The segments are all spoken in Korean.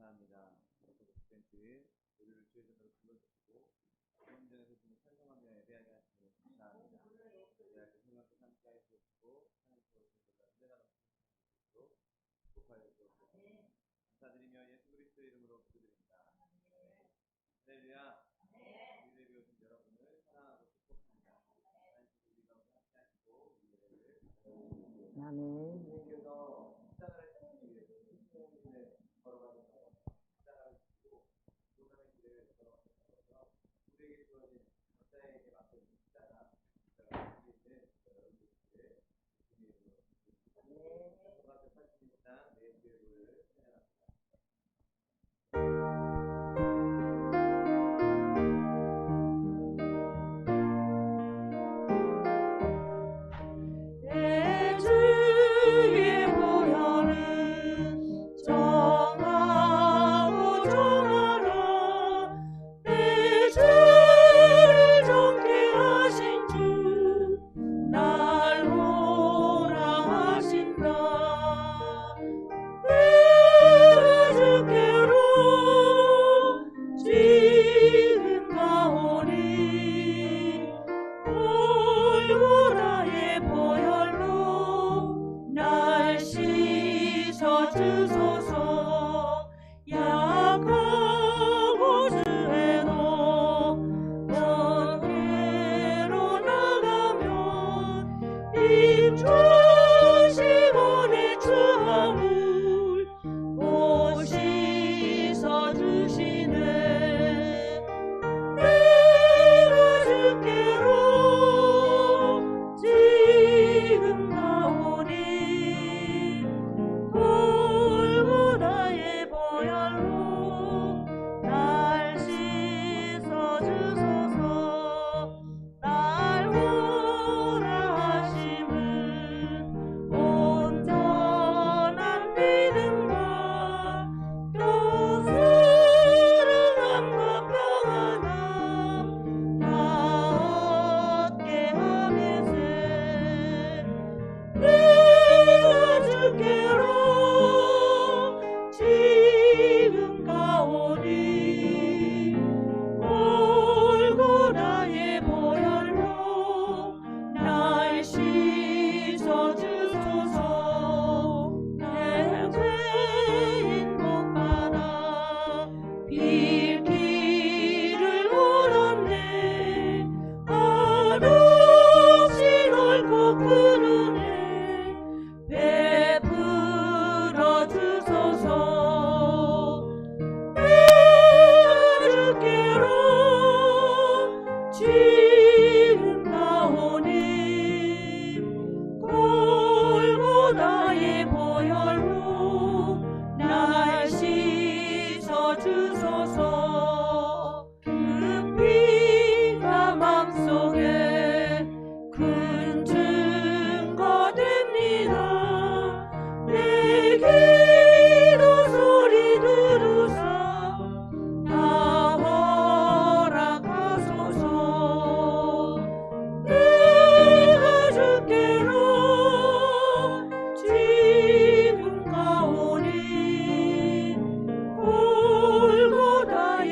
감사합니다. 여러분 주일 우리를 주의 전으로 불러주시고 현장에서 주는 찬송하며 예배하게 하시니 감사합니다. 예배할 때 생각도 함께하여 주시고 하나님께서 우리를 은혜가 넘치도록 축복하여 주옵소서. 감사드리며 예수 그리스도의 이름으로 기도드립니다. 할렐루야. 우리 예배 오신 여러분을 사랑하고 축복합니다. 하나님께서 우리 가운데 함께하시고 우리 예배를 아멘. 주님께서 십자가를 지키기 위해서 십자가를 걸어가셔서 십자가를 지키고 요단의 길을 걸어가셨던 것처럼 우리에게 주어진 각자에게 맡겨진 십자가를 지키게 된 여러분들 되시기를 주님의 이름으로 기도드립니다. 로마서 86장 내 주의 도를 찬양합니다. 지금 가오니 골고다의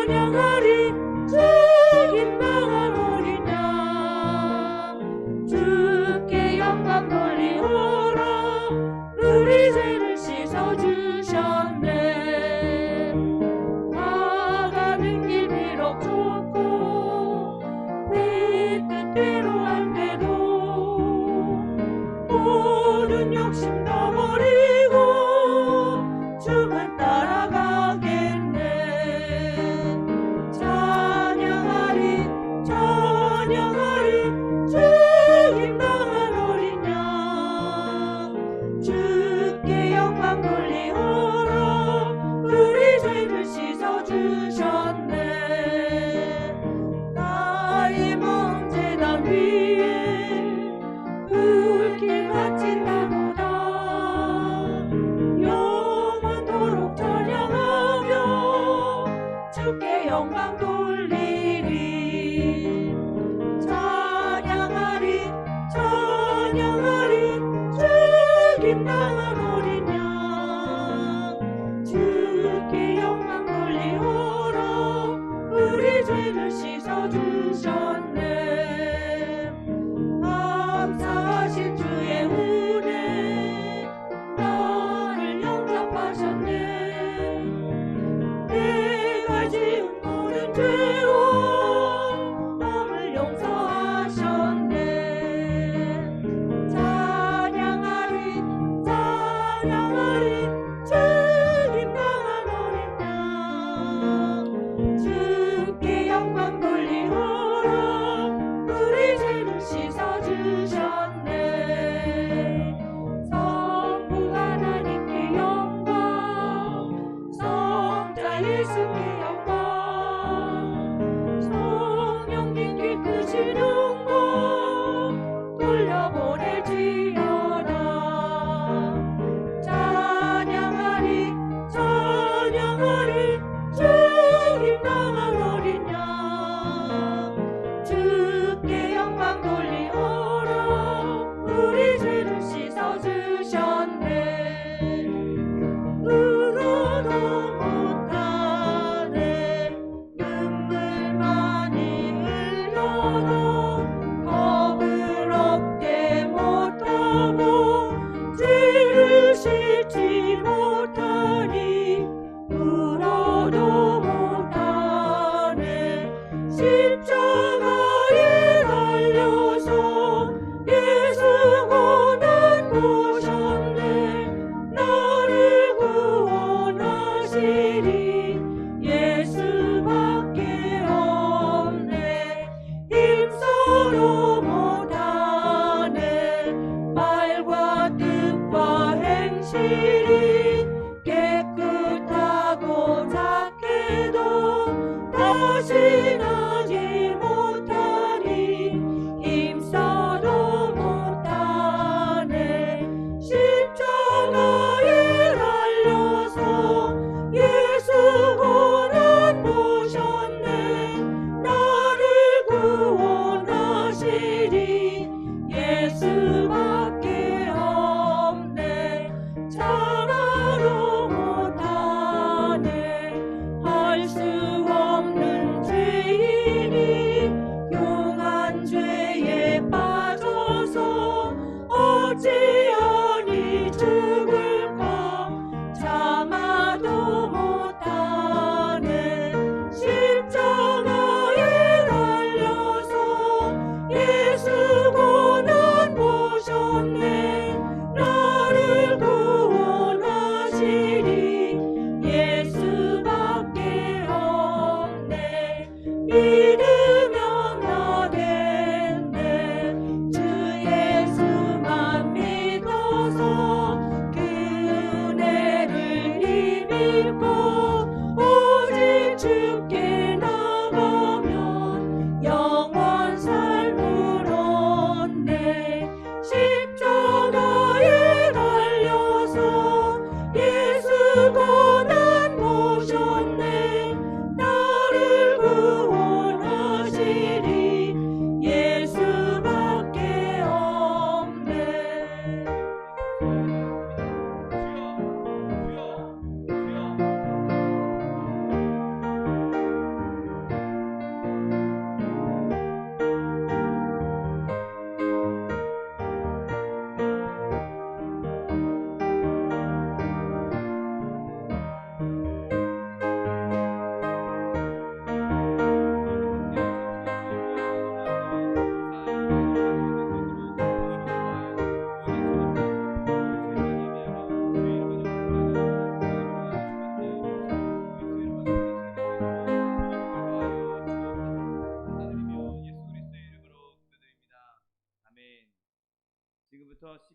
찬양하리 죽임당한 어린 양 주께 영광 돌리오라 우리 죄를 씻어주셨네. 나가는 길 비록 좁고 내 뜻대로 안 돼도 모든 욕심 다 버리고 주만 따라가겠네. 찬양하리 찬양하리 죽임당한 어린 양 주께 영광 돌리오라 우리 죄를 씻어주셨네. 나의 마음 제단 위에 불길 같이 타도다 영원토록 찬양하며 주께 영광 돌리리. 찬양하리 찬양하리 죽임당한 어린 양 주께 영광 돌리오라 우리 죄를 씻어주셨네. 감사하신 주의 은혜 나를 영접하셨네. 내가 지은 모든 죄와 나를 용서하셨네. 찬양하리 찬양하리 죽임당한 어린 양 주께 영광 돌리오라 우리 죄를 씻어주셨네. 성부 하나님께 영광 성자 예수께 영광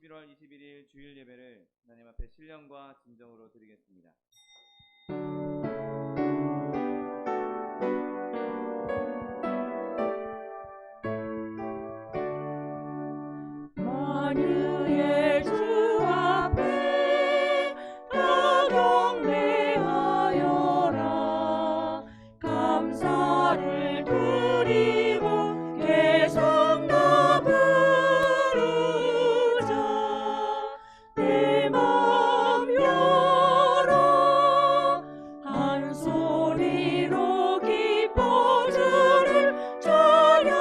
11월 21일 주일 예배를 하나님 앞에 신령과 진정으로 드리겠습니다. 만유의 주 앞에 다 경배하여라. 감사를 드리고 계속 나 부르자. 내 맘 열어 한 소리로 기뻐 주를 찬양하라.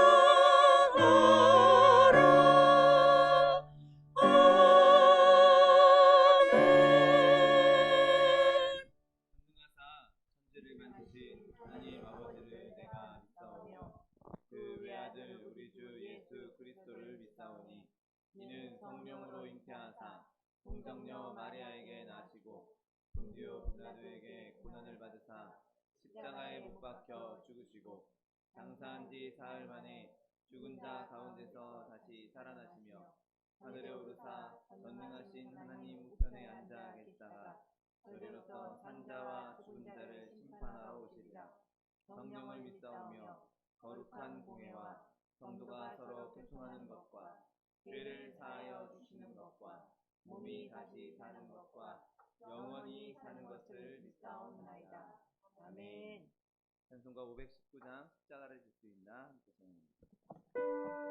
전능하사 천지를 만드신 하나님 아버지를 내가 믿사오며 그 외아들 우리 주 예수 그리스도를 믿사오니 이는 성령으로 잉태하사 동정녀 마리아에게 나시고 본디오 빌라도에게 고난을 받으사 십자가에 못 박혀 죽으시고 장사한 지 사흘 만에 죽은 자 가운데서 다시 살아나시며 하늘에 오르사 전능하신 하나님 우편에 앉아 계시다가 저리로서 산자와 죽은 자를 심판하러 오시리라. 성령을 믿사오며 거룩한 공회와 성도가 서로 교통하는 것과 죄를 사하여 주시는 것과 몸이 다시 사는 것과 영원히 사는 것을 믿사옵나이다. 아멘. 찬송가 519장 십자가를 짓습니다. 함께 찬양합니다.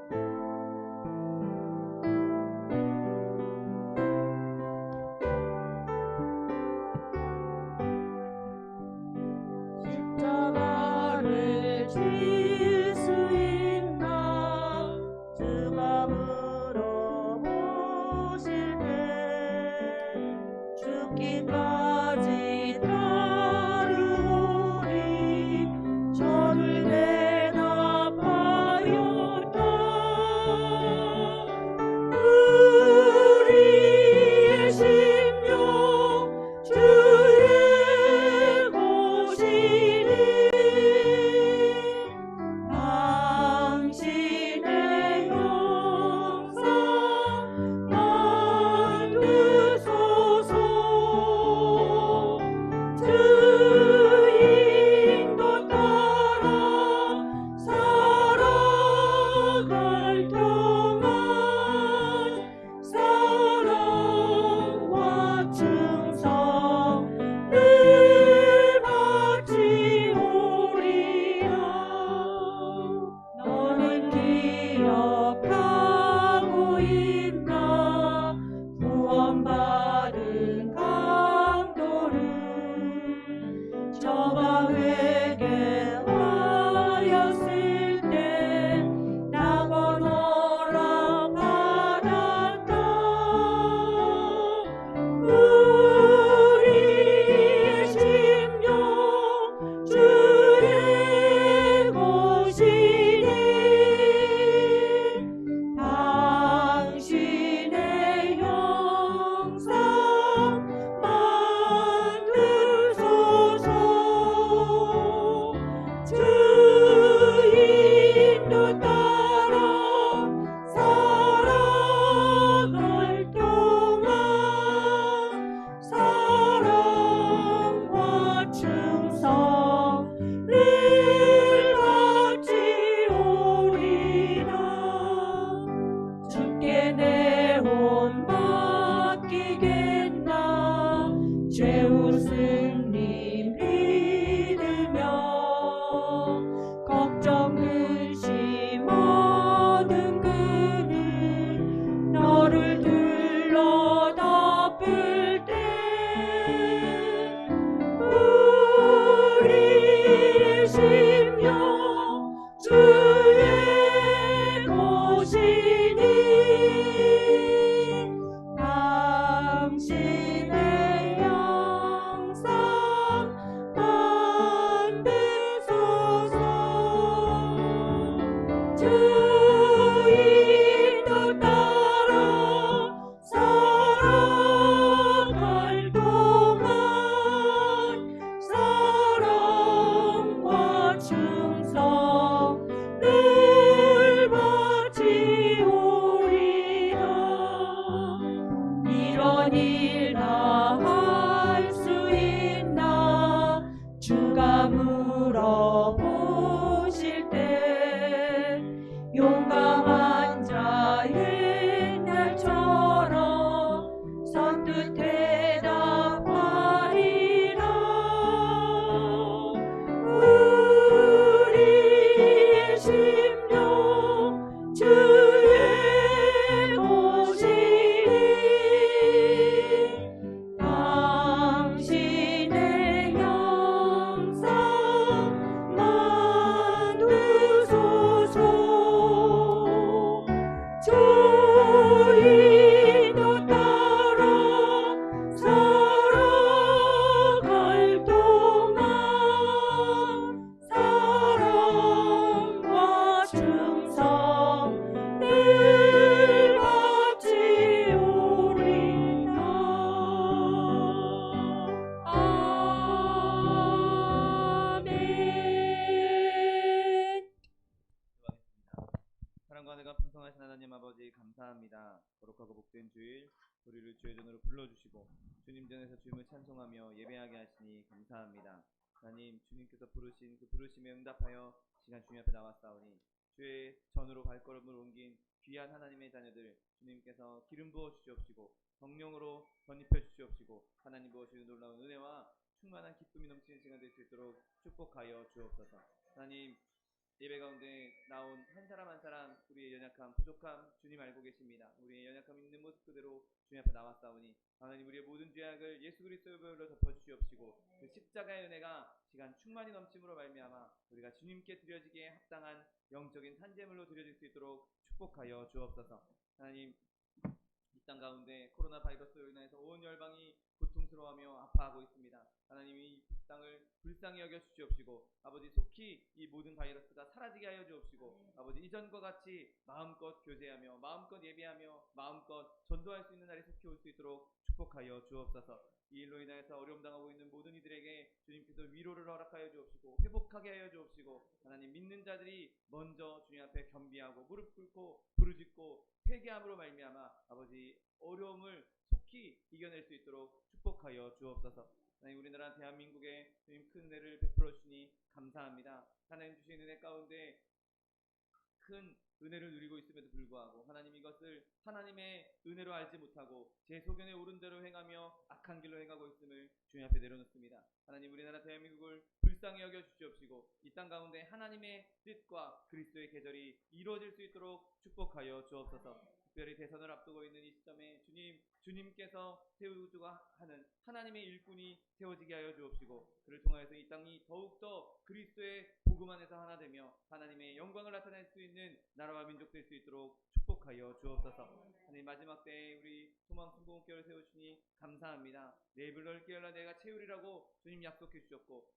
십자가를 질 수 있나 주 마음으로 모실 때 죽기까지 따르오니 저를 대답하였다. 하나님 아버지 감사합니다. 거룩하고 복된 주일 우리를 주의 전으로 불러주시고 주님 전에서 주님을 찬송하며 예배하게 하시니 감사합니다. 하나님 주님께서 부르신 그 부르심에 응답하여 시간 주님 앞에 나왔사오니 주의 전으로 발걸음을 옮긴 귀한 하나님의 자녀들 주님께서 기름 부어 주시옵시고 성령으로 덧입혀 주시옵시고 하나님 부어주시는 놀라운 은혜와 충만한 기쁨이 넘치는 시간 될 수 있도록 축복하여 주옵소서. 하나님 예배 가운데 나온 한 사람 한 사람 우리의 연약함 부족함 주님 알고 계십니다. 우리의 연약함 있는 모습 그대로 주님 앞에 나왔사오니 하나님 우리의 모든 죄악을 예수 그리스도의 보혈로 덮어주시옵시고 그 십자가의 은혜가 시간 충만히 넘침으로 말미암아 우리가 주님께 드려지기에 합당한 영적인 산제물로 드려질 수 있도록 축복하여 주옵소서. 하나님 이 땅 가운데 코로나 바이러스로 인해서 온 열방이 고통스러워하며 아파하고 있습니다. 하나님 이 땅을 불쌍히 여겨 주시옵시고 아버지 속히 이 모든 바이러스가 사라지게 하여 주옵시고 아버지 이전과 같이 마음껏 교제하며 마음껏 예배하며 마음껏 전도할 수 있는 날이 속히 올 수 있도록 축복하여 주옵소서. 이 일로 인하여서 어려움 당하고 있는 모든 이들에게 주님께서 위로를 허락하여 주옵시고 회복하게 하여 주옵시고 하나님 믿는 자들이 먼저 주님 앞에 겸비하고 무릎 꿇고 부르짖고 회개함으로 말미암아 아버지 어려움을 속히 이겨낼 수 있도록 축복하여 주옵소서. 하나님 우리나라 대한민국에 주님 큰 은혜를 베풀어 주시니 감사합니다. 하나님 주신 은혜 가운데 큰 은혜를 누리고 있음에도 불구하고 하나님 이것을 하나님의 은혜로 알지 못하고 제 소견에 옳은 대로 행하며 악한 길로 행하고 있음을 주님 앞에 내려놓습니다. 하나님 우리나라 대한민국을 불쌍히 여겨 주시옵시고 이 땅 가운데 하나님의 뜻과 그리스도의 계절이 이루어질 수 있도록 축복하여 주옵소서. 특별히 대선을 앞두고 있는 이 시점에 주님께서 세우고자 하는 하나님의 일꾼이 세워지게 하여 주옵시고 그를 통하여서 이 땅이 더욱더 그리스도의 복음 안에서 하나 되며 하나님의 영광을 나타낼 수 있는 나라와 민족 될 수 있도록 축복하여 주옵소서. 하나님 마지막 때에 우리 소망 순복음교회를 세우시니 감사합니다. 내 입을 넓게 열라 내가 채우리라고 주님 약속해 주셨고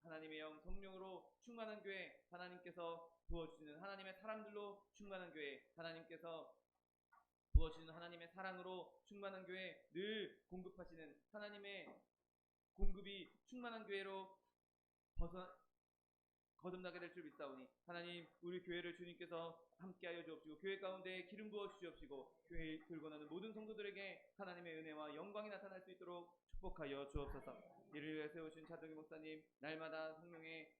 하나님의 영 성령으로 충만한 교회 하나님께서 부어주시는 하나님의 사람들로 충만한 교회 하나님께서 부어주시는 하나님의 사랑으로 충만한 교회 늘 공급하시는 하나님의 공급이 충만한 교회로 거듭나게 될 줄 믿사오니 하나님 우리 교회를 주님께서 함께하여 주옵시고 교회 가운데 기름 부어 주시옵시고 교회에 들고 나는 모든 성도들에게 하나님의 은혜와 영광이 나타날 수 있도록 축복하여 주옵소서. 이를 위해 세우신 차동희 목사님 날마다 성령의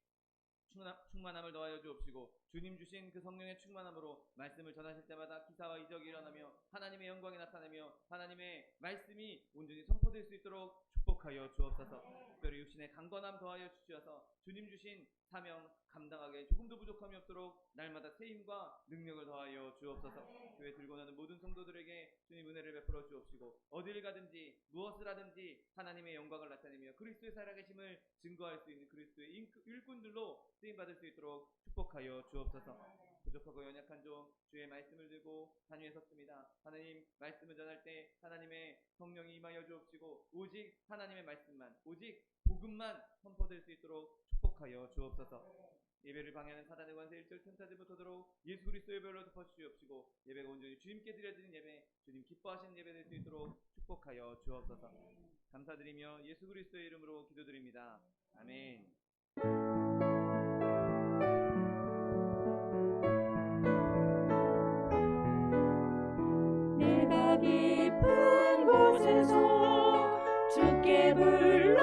충만함을 더하여 주옵시고 주님 주신 그 성령의 충만함으로 말씀을 전하실 때마다 기사와 이적이 일어나며 하나님의 영광이 나타나며 하나님의 말씀이 온전히 선포될 수 있도록 축복하여 주옵소서. 특별히 육신의 강건함 더하여 주셔서 주님 주신 사명 감당하게 조금도 부족함이 없도록 날마다 세임과 능력을 더하여 주옵소서. 교회 들고 나는 모든 성도들에게 주님 은혜를 베풀어 주옵시고 어디를 가든지 무엇을 하든지 하나님의 영광을 나타내며 그리스도의 살아계심을 증거할 수 있는 그리스도의 일꾼들로 쓰임받을 수 있도록 축복하여 주옵소서. 부족하고 연약한 종 주의 말씀을 들고 단위에 섰습니다. 하나님 말씀을 전할 때 하나님의 성령이 임하여 주옵시고 오직 하나님의 말씀만 오직 복음만 선포될 수 있도록 축복하여 주옵소서. 예배를 방해하는 사단의 관세 일절 천사들 부터도록 예수 그리스도의 별로 덮어주시옵시고 예배가 온전히 주님께 드려지는 예배 주님 기뻐하시는 예배 될 수 있도록 축복하여 주옵소서. 감사드리며 예수 그리스도의 이름으로 기도드립니다. 아멘. 내가 깊은 곳에서 주께 불러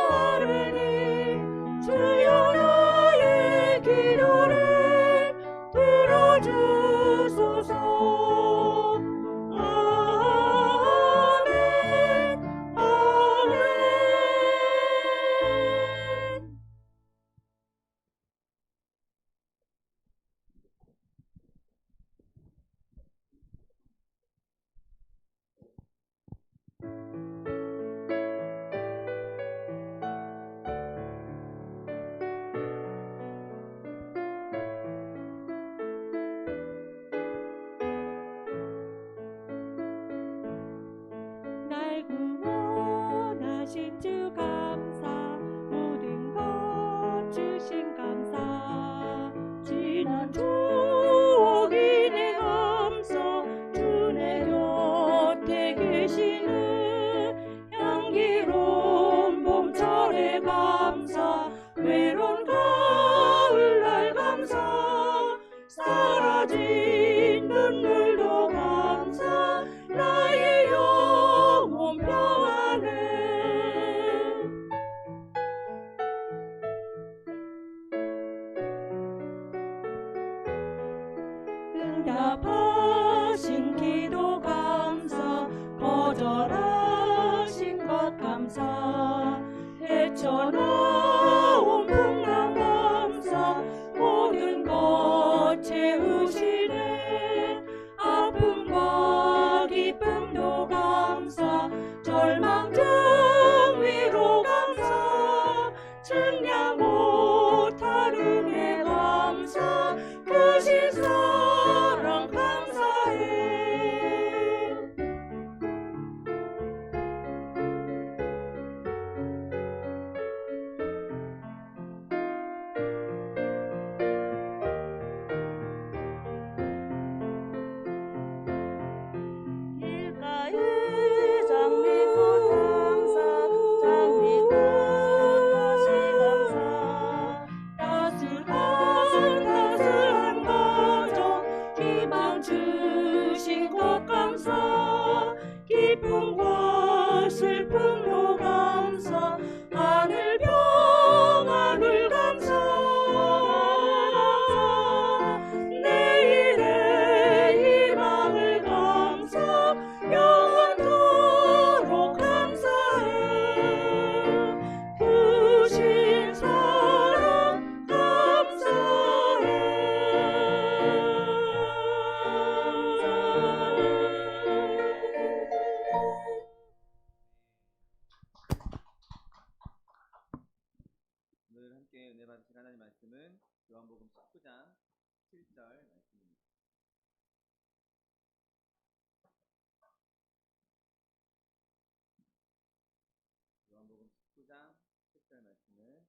아뢰니 주여 나의 기도를 들어주소서. 아멘 아멘. 넘쳐나온 풍랑 감사 모든 것 채우시네 아픔과 기쁨도 감사 절망적 위로 감사 측량 못할 은혜 감사 크신 사랑 감사해 길가에 장미꽃 감사 장미꽃 다시 감사 따스한 가정 희망 주신 것 감사 기쁨과 슬픔도 감사 하늘 평안을 감사 내일의 희망을 감사 영원토록 감사해 크신 사랑 감사해 오늘 함께 은혜 받으실 하나님 말씀은 요한복음 19장 7절 말씀입니다. 요한복음 19장 7절 말씀은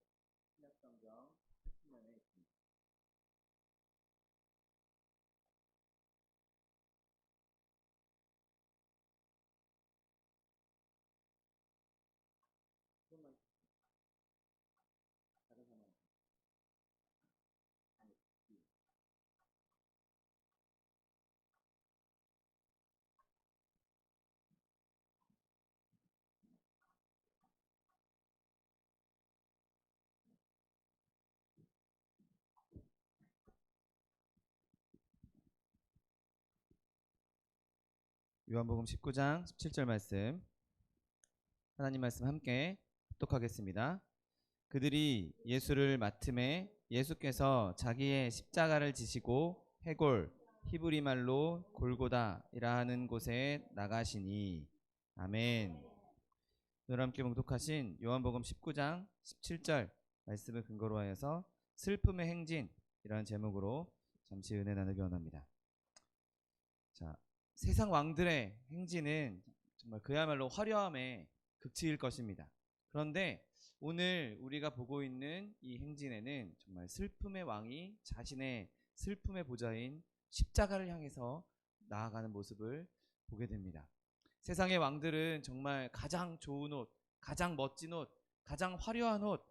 신약성경 80면에 있습니다. 조금만 다른 사람 요한복음 19장 17절 말씀 하나님 말씀 함께 합독하겠습니다. 그들이 예수를 맡음에 예수께서 자기의 십자가를 지시고 해골 히브리 말로 골고다이라 하는 곳에 나가시니 아멘. 오늘 함께 봉독하신 요한복음 19장 17절 말씀을 근거로 하여서 슬픔의 행진이라는 제목으로 잠시 은혜 나누기 원합니다. 자, 세상 왕들의 행진은 정말 그야말로 화려함의 극치일 것입니다. 그런데 오늘 우리가 보고 있는 이 행진에는 정말 슬픔의 왕이 자신의 슬픔의 보좌인 십자가를 향해서 나아가는 모습을 보게 됩니다. 세상의 왕들은 정말 가장 좋은 옷, 가장 멋진 옷, 가장 화려한 옷,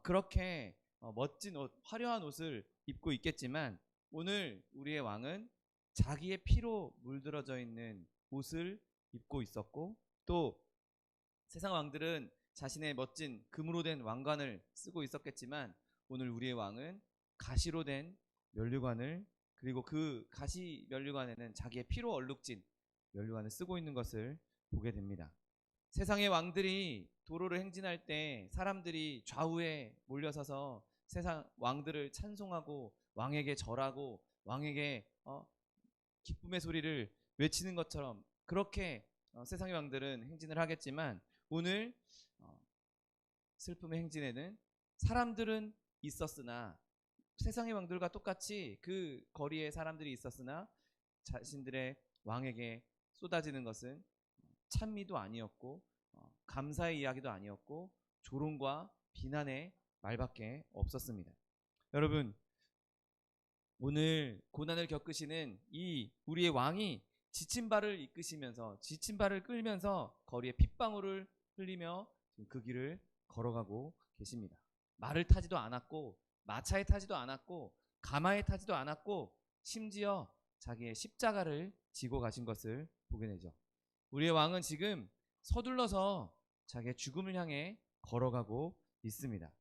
그렇게 멋진 옷, 화려한 옷을 입고 있겠지만 오늘 우리의 왕은 자기의 피로 물들어져 있는 옷을 입고 있었고 또 세상 왕들은 자신의 멋진 금으로 된 왕관을 쓰고 있었겠지만 오늘 우리의 왕은 가시로 된 면류관을 그리고 그 가시 면류관에는 자기의 피로 얼룩진 면류관을 쓰고 있는 것을 보게 됩니다. 세상의 왕들이 도로를 행진할 때 사람들이 좌우에 몰려서서 세상 왕들을 찬송하고 왕에게 절하고 왕에게 기쁨의 소리를 외치는 것처럼 그렇게 세상의 왕들은 행진을 하겠지만 오늘 슬픔의 행진에는 사람들은 있었으나 세상의 왕들과 똑같이 그 거리에 사람들이 있었으나 자신들의 왕에게 쏟아지는 것은 찬미도 아니었고 감사의 이야기도 아니었고 조롱과 비난의 말밖에 없었습니다. 여러분 오늘 고난을 겪으시는 이 우리의 왕이 지친 발을 이끄시면서 지친 발을 끌면서 거리에 핏방울을 흘리며 그 길을 걸어가고 계십니다. 말을 타지도 않았고 마차에 타지도 않았고 가마에 타지도 않았고 심지어 자기의 십자가를 지고 가신 것을 보게 되죠. 우리의 왕은 지금 서둘러서 자기의 죽음을 향해 걸어가고 있습니다.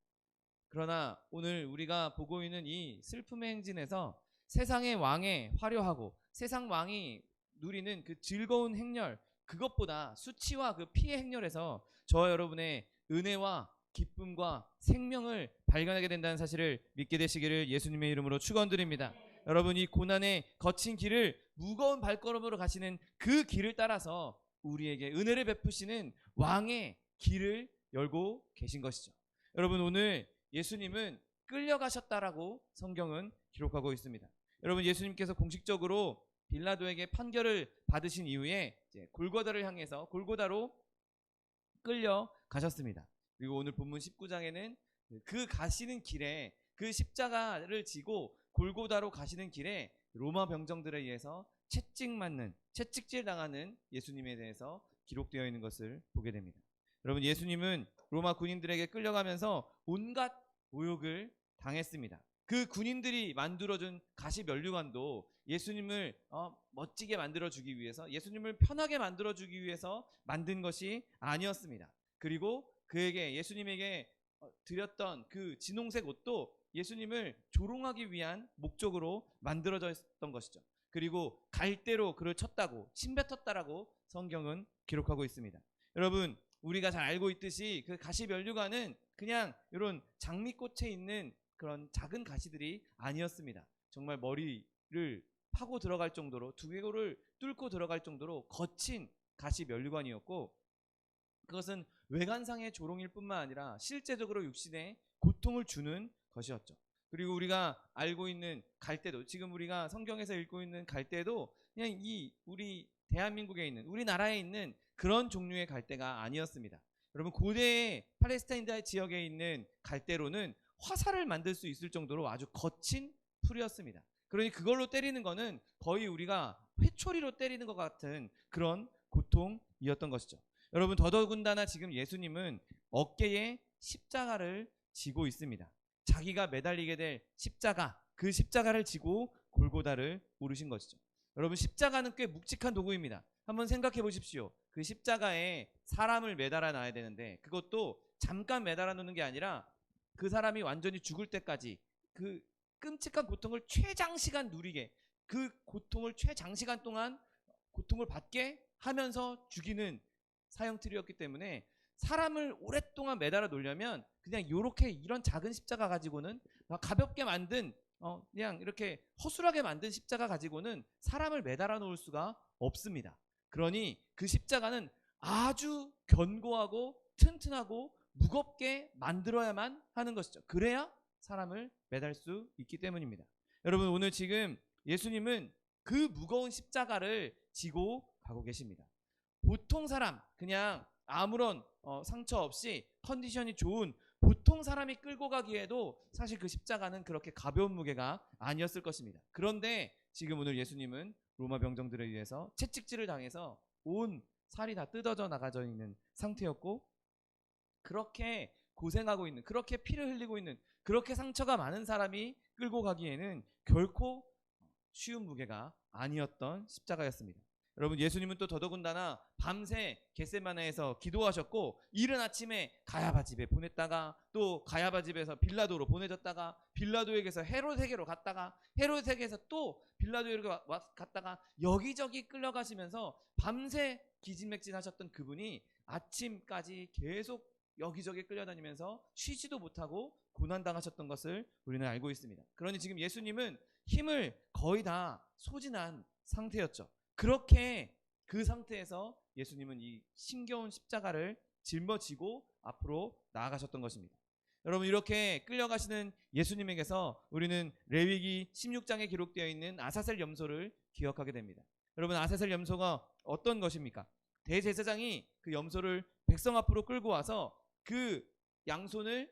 그러나 오늘 우리가 보고 있는 이 슬픔의 행진에서 세상의 왕의 화려하고 세상 왕이 누리는 그 즐거운 행렬 그것보다 수치와 그 피의 행렬에서 저와 여러분의 은혜와 기쁨과 생명을 발견하게 된다는 사실을 믿게 되시기를 예수님의 이름으로 축원드립니다. 여러분, 이 고난의 거친 길을 무거운 발걸음으로 가시는 그 길을 따라서 우리에게 은혜를 베푸시는 왕의 길을 열고 계신 것이죠. 여러분, 오늘 예수님은 끌려가셨다라고 성경은 기록하고 있습니다. 여러분, 예수님께서 공식적으로 빌라도에게 판결을 받으신 이후에 이제 골고다를 향해서 골고다로 끌려가셨습니다. 그리고 오늘 본문 19장에는 그 가시는 길에, 그 십자가를 지고 골고다로 가시는 길에 로마 병정들에 의해서 채찍질 당하는 예수님에 대해서 기록되어 있는 것을 보게 됩니다. 여러분, 예수님은 로마 군인들에게 끌려가면서 온갖 모욕을 당했습니다. 그 군인들이 만들어준 가시면류관도 예수님을 멋지게 만들어주기 위해서, 예수님을 편하게 만들어주기 위해서 만든 것이 아니었습니다. 그리고 예수님에게 드렸던 그 진홍색 옷도 예수님을 조롱하기 위한 목적으로 만들어져 있었던 것이죠. 그리고 갈대로 그를 쳤다고, 침뱉었다라고 성경은 기록하고 있습니다. 여러분, 우리가 잘 알고 있듯이 그 가시면류관은 그냥 이런 장미꽃에 있는 그런 작은 가시들이 아니었습니다. 정말 머리를 파고 들어갈 정도로, 두개골을 뚫고 들어갈 정도로 거친 가시면류관이었고, 그것은 외관상의 조롱일 뿐만 아니라 실제적으로 육신에 고통을 주는 것이었죠. 그리고 우리가 알고 있는 갈대도, 지금 우리가 성경에서 읽고 있는 갈대도 그냥 우리 대한민국에 있는, 우리나라에 있는 그런 종류의 갈대가 아니었습니다. 여러분, 고대의 팔레스타인 지역에 있는 갈대로는 화살을 만들 수 있을 정도로 아주 거친 풀이었습니다. 그러니 그걸로 때리는 거는 거의 우리가 회초리로 때리는 것 같은 그런 고통이었던 것이죠. 여러분, 더더군다나 지금 예수님은 어깨에 십자가를 지고 있습니다. 자기가 매달리게 될 십자가, 그 십자가를 지고 골고다를 오르신 것이죠. 여러분, 십자가는 꽤 묵직한 도구입니다. 한번 생각해 보십시오. 그 십자가에 사람을 매달아 놔야 되는데, 그것도 잠깐 매달아 놓는 게 아니라 그 사람이 완전히 죽을 때까지 그 끔찍한 고통을 최장시간 누리게, 그 고통을 최장시간 동안 고통을 받게 하면서 죽이는 사형틀이었기 때문에 사람을 오랫동안 매달아 놓으려면 그냥 이런 작은 십자가 가지고는, 가볍게 만든 그냥 이렇게 허술하게 만든 십자가 가지고는 사람을 매달아 놓을 수가 없습니다. 그러니 그 십자가는 아주 견고하고 튼튼하고 무겁게 만들어야만 하는 것이죠. 그래야 사람을 매달 수 있기 때문입니다. 여러분, 오늘 지금 예수님은 그 무거운 십자가를 지고 가고 계십니다. 보통 사람, 그냥 아무런 상처 없이 컨디션이 좋은 보통 사람이 끌고 가기에도 사실 그 십자가는 그렇게 가벼운 무게가 아니었을 것입니다. 그런데 지금 오늘 예수님은 로마 병정들에 의해서 채찍질을 당해서 온 살이 다 뜯어져 나가져 있는 상태였고, 그렇게 고생하고 있는, 그렇게 피를 흘리고 있는, 그렇게 상처가 많은 사람이 끌고 가기에는 결코 쉬운 무게가 아니었던 십자가였습니다. 여러분, 예수님은 또 더더군다나 밤새 겟세마네에서 기도하셨고, 이른 아침에 가야바 집에 보냈다가, 또 가야바 집에서 빌라도로 보내졌다가, 빌라도에게서 헤롯에게로 갔다가, 헤롯에게서 또 빌라도에게 갔다가, 여기저기 끌려가시면서 밤새 기진맥진하셨던 그분이 아침까지 계속 여기저기 끌려다니면서 쉬지도 못하고 고난당하셨던 것을 우리는 알고 있습니다. 그러니 지금 예수님은 힘을 거의 다 소진한 상태였죠. 그렇게 그 상태에서 예수님은 이 힘겨운 십자가를 짊어지고 앞으로 나아가셨던 것입니다. 여러분, 이렇게 끌려가시는 예수님에게서 우리는 레위기 16장에 기록되어 있는 아사셀 염소를 기억하게 됩니다. 여러분, 아사셀 염소가 어떤 것입니까? 대제사장이 그 염소를 백성 앞으로 끌고 와서 그 양손을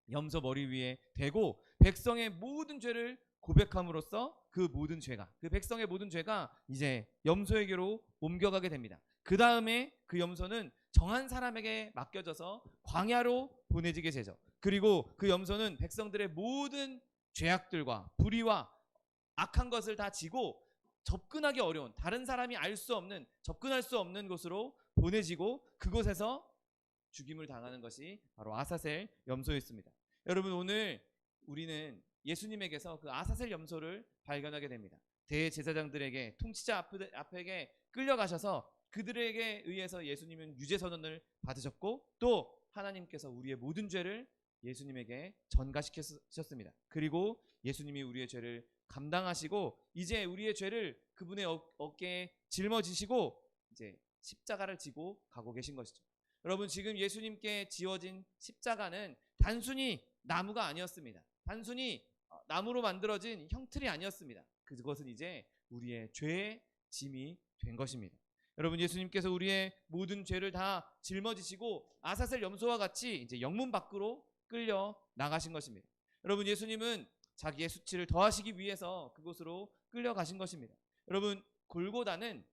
염소 머리 위에 대고 백성의 모든 죄를 고백함으로써 그 백성의 모든 죄가 이제 염소에게로 옮겨가게 됩니다. 그 다음에 그 염소는 정한 사람에게 맡겨져서 광야로 보내지게 되죠. 그리고 그 염소는 백성들의 모든 죄악들과 불의와 악한 것을 다 지고 접근하기 어려운, 다른 사람이 접근할 수 없는 곳으로 보내지고, 그곳에서 죽임을 당하는 것이 바로 아사셀 염소였습니다. 여러분, 오늘 우리는 예수님에게서 그 아사셀 염소를 발견하게 됩니다. 대제사장들에게, 통치자 앞에게 끌려가셔서 그들에게 의해서 예수님은 유죄 선언을 받으셨고, 또 하나님께서 우리의 모든 죄를 예수님에게 전가시키셨습니다. 그리고 예수님이 우리의 죄를 감당하시고 이제 우리의 죄를 그분의 어깨에 짊어지시고 이제 십자가를 지고 가고 계신 것이죠. 여러분, 지금 예수님께 지어진 십자가는 단순히 나무가 아니었습니다. 단순히 나무로 만들어진 형틀이 아니었습니다. 그것은 이제 우리의 죄의 짐이 된 것입니다. 여러분, 예수님께서 우리의 모든 죄를 다 짊어지시고 아사셀 염소와 같이 이제 영문 밖으로 끌려 나가신 것입니다. 여러분, 예수님은 자기의 수치를 더하시기 위해서 그곳으로 끌려가신 것입니다. 여러분, 골고다는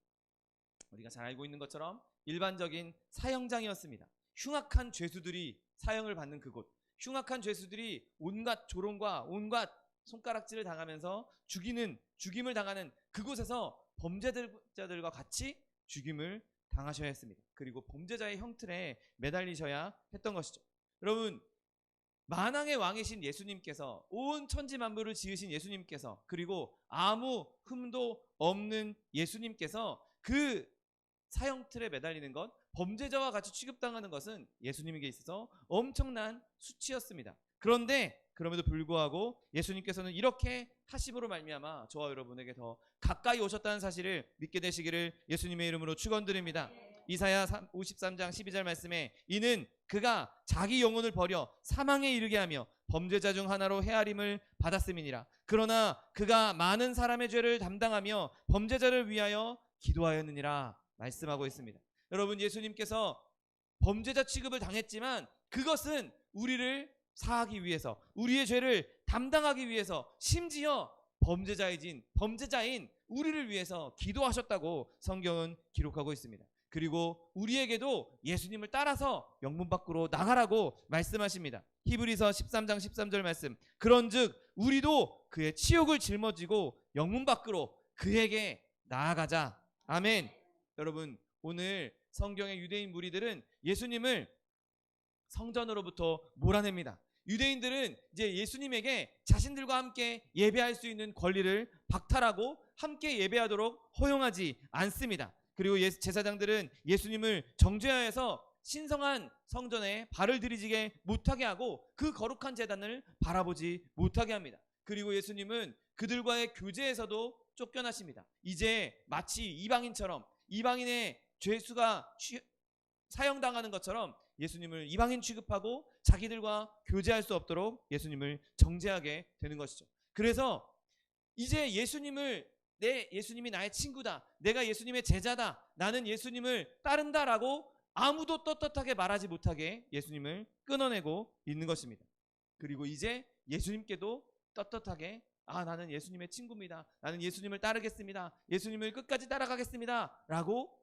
우리가 잘 알고 있는 것처럼 일반적인 사형장이었습니다. 흉악한 죄수들이 사형을 받는 그곳, 흉악한 죄수들이 온갖 조롱과 온갖 손가락질을 당하면서 죽임을 당하는 그곳에서 범죄자들과 같이 죽임을 당하셔야 했습니다. 그리고 범죄자의 형틀에 매달리셔야 했던 것이죠. 여러분, 만왕의 왕이신 예수님께서, 온 천지 만물을 지으신 예수님께서, 그리고 아무 흠도 없는 예수님께서 그 사형틀에 매달리는 것, 범죄자와 같이 취급당하는 것은 예수님에게 있어서 엄청난 수치였습니다. 그런데 그럼에도 불구하고 예수님께서는 이렇게 하심으로 말미암아 저와 여러분에게 더 가까이 오셨다는 사실을 믿게 되시기를 예수님의 이름으로 축원드립니다. 이사야 53장 12절 말씀에 이는 그가 자기 영혼을 버려 사망에 이르게 하며 범죄자 중 하나로 헤아림을 받았음이니라. 그러나 그가 많은 사람의 죄를 담당하며 범죄자를 위하여 기도하였느니라 말씀하고 있습니다. 여러분, 예수님께서 범죄자 취급을 당했지만 그것은 우리를 사하기 위해서, 우리의 죄를 담당하기 위해서, 심지어 범죄자인 우리를 위해서 기도하셨다고 성경은 기록하고 있습니다. 그리고 우리에게도 예수님을 따라서 영문 밖으로 나가라고 말씀하십니다. 히브리서 13장 13절 말씀, 그런즉 우리도 그의 치욕을 짊어지고 영문 밖으로 그에게 나아가자. 아멘. 여러분, 오늘 성경의 유대인 무리들은 예수님을 성전으로부터 몰아냅니다. 유대인들은 이제 예수님에게 자신들과 함께 예배할 수 있는 권리를 박탈하고 함께 예배하도록 허용하지 않습니다. 그리고 제사장들은 예수님을 정죄하여서 신성한 성전에 발을 들이지게 못하게 하고 그 거룩한 제단을 바라보지 못하게 합니다. 그리고 예수님은 그들과의 교제에서도 쫓겨나십니다. 이제 마치 이방인의 죄수가 사형당하는 것처럼 예수님을 이방인 취급하고 자기들과 교제할 수 없도록 예수님을 정죄하게 되는 것이죠. 그래서 이제 예수님이 나의 친구다, 내가 예수님의 제자다, 나는 예수님을 따른다라고 아무도 떳떳하게 말하지 못하게 예수님을 끊어내고 있는 것입니다. 그리고 이제 예수님께도 떳떳하게 나는 예수님의 친구입니다, 나는 예수님을 따르겠습니다, 예수님을 끝까지 따라가겠습니다 라고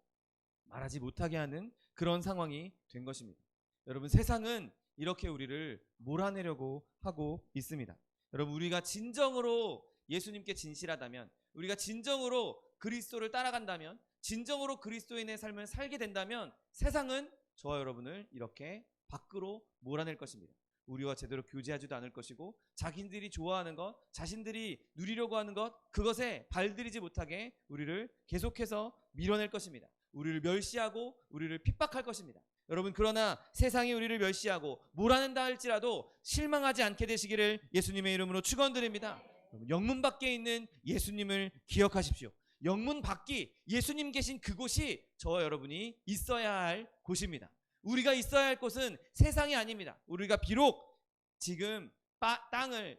말하지 못하게 하는 그런 상황이 된 것입니다. 여러분, 세상은 이렇게 우리를 몰아내려고 하고 있습니다. 여러분, 우리가 진정으로 예수님께 진실하다면, 우리가 진정으로 그리스도를 따라간다면, 진정으로 그리스도인의 삶을 살게 된다면 세상은 저와 여러분을 이렇게 밖으로 몰아낼 것입니다. 우리와 제대로 교제하지도 않을 것이고 자신들이 좋아하는 것, 자신들이 누리려고 하는 것, 그것에 발들이지 못하게 우리를 계속해서 밀어낼 것입니다. 우리를 멸시하고 우리를 핍박할 것입니다. 여러분, 그러나 세상이 우리를 멸시하고 몰아낸다 할지라도 실망하지 않게 되시기를 예수님의 이름으로 축원드립니다. 영문 밖에 있는 예수님을 기억하십시오. 영문 밖이, 예수님 계신 그곳이 저와 여러분이 있어야 할 곳입니다. 우리가 있어야 할 곳은 세상이 아닙니다. 우리가 비록 지금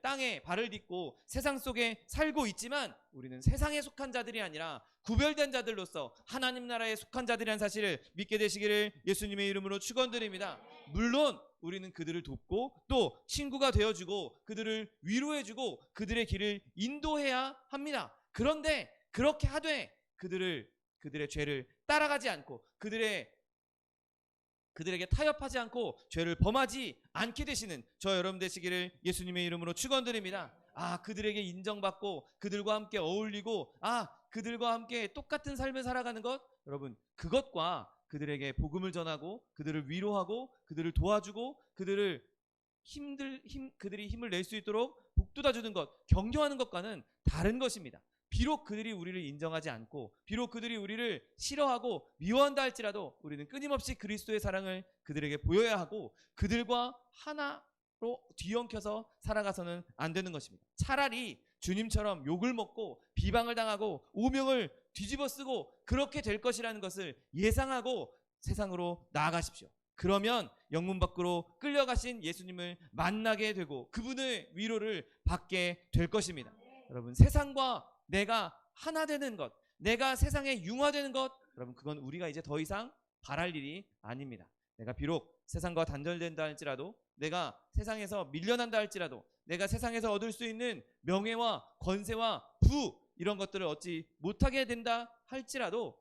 땅에 발을 딛고 세상 속에 살고 있지만 우리는 세상에 속한 자들이 아니라 구별된 자들로서 하나님 나라에 속한 자들이라는 사실을 믿게 되시기를 예수님의 이름으로 축원드립니다. 물론 우리는 그들을 돕고 또 친구가 되어주고 그들을 위로해주고 그들의 길을 인도해야 합니다. 그런데 그렇게 하되 그들의 죄를 따라가지 않고 그들에게 타협하지 않고 죄를 범하지 않게 되시는 저 여러분 되시기를 예수님의 이름으로 축원드립니다. 그들에게 인정받고 그들과 함께 어울리고 그들과 함께 똑같은 삶을 살아가는 것, 여러분, 그것과 그들에게 복음을 전하고 그들을 위로하고 그들을 도와주고 그들이 힘을 낼 수 있도록 북돋아주는 것, 격려하는 것과는 다른 것입니다. 비록 그들이 우리를 인정하지 않고 비록 그들이 우리를 싫어하고 미워한다 할지라도 우리는 끊임없이 그리스도의 사랑을 그들에게 보여야 하고 그들과 하나로 뒤엉켜서 살아가서는 안 되는 것입니다. 차라리 주님처럼 욕을 먹고 비방을 당하고 오명을 뒤집어 쓰고 그렇게 될 것이라는 것을 예상하고 세상으로 나아가십시오. 그러면 영문 밖으로 끌려가신 예수님을 만나게 되고 그분의 위로를 받게 될 것입니다. 여러분, 세상과 내가 하나 되는 것, 내가 세상에 융화되는 것, 여러분 그건 우리가 이제 더 이상 바랄 일이 아닙니다. 내가 비록 세상과 단절된다 할지라도, 내가 세상에서 밀려난다 할지라도, 내가 세상에서 얻을 수 있는 명예와 권세와 부 이런 것들을 얻지 못하게 된다 할지라도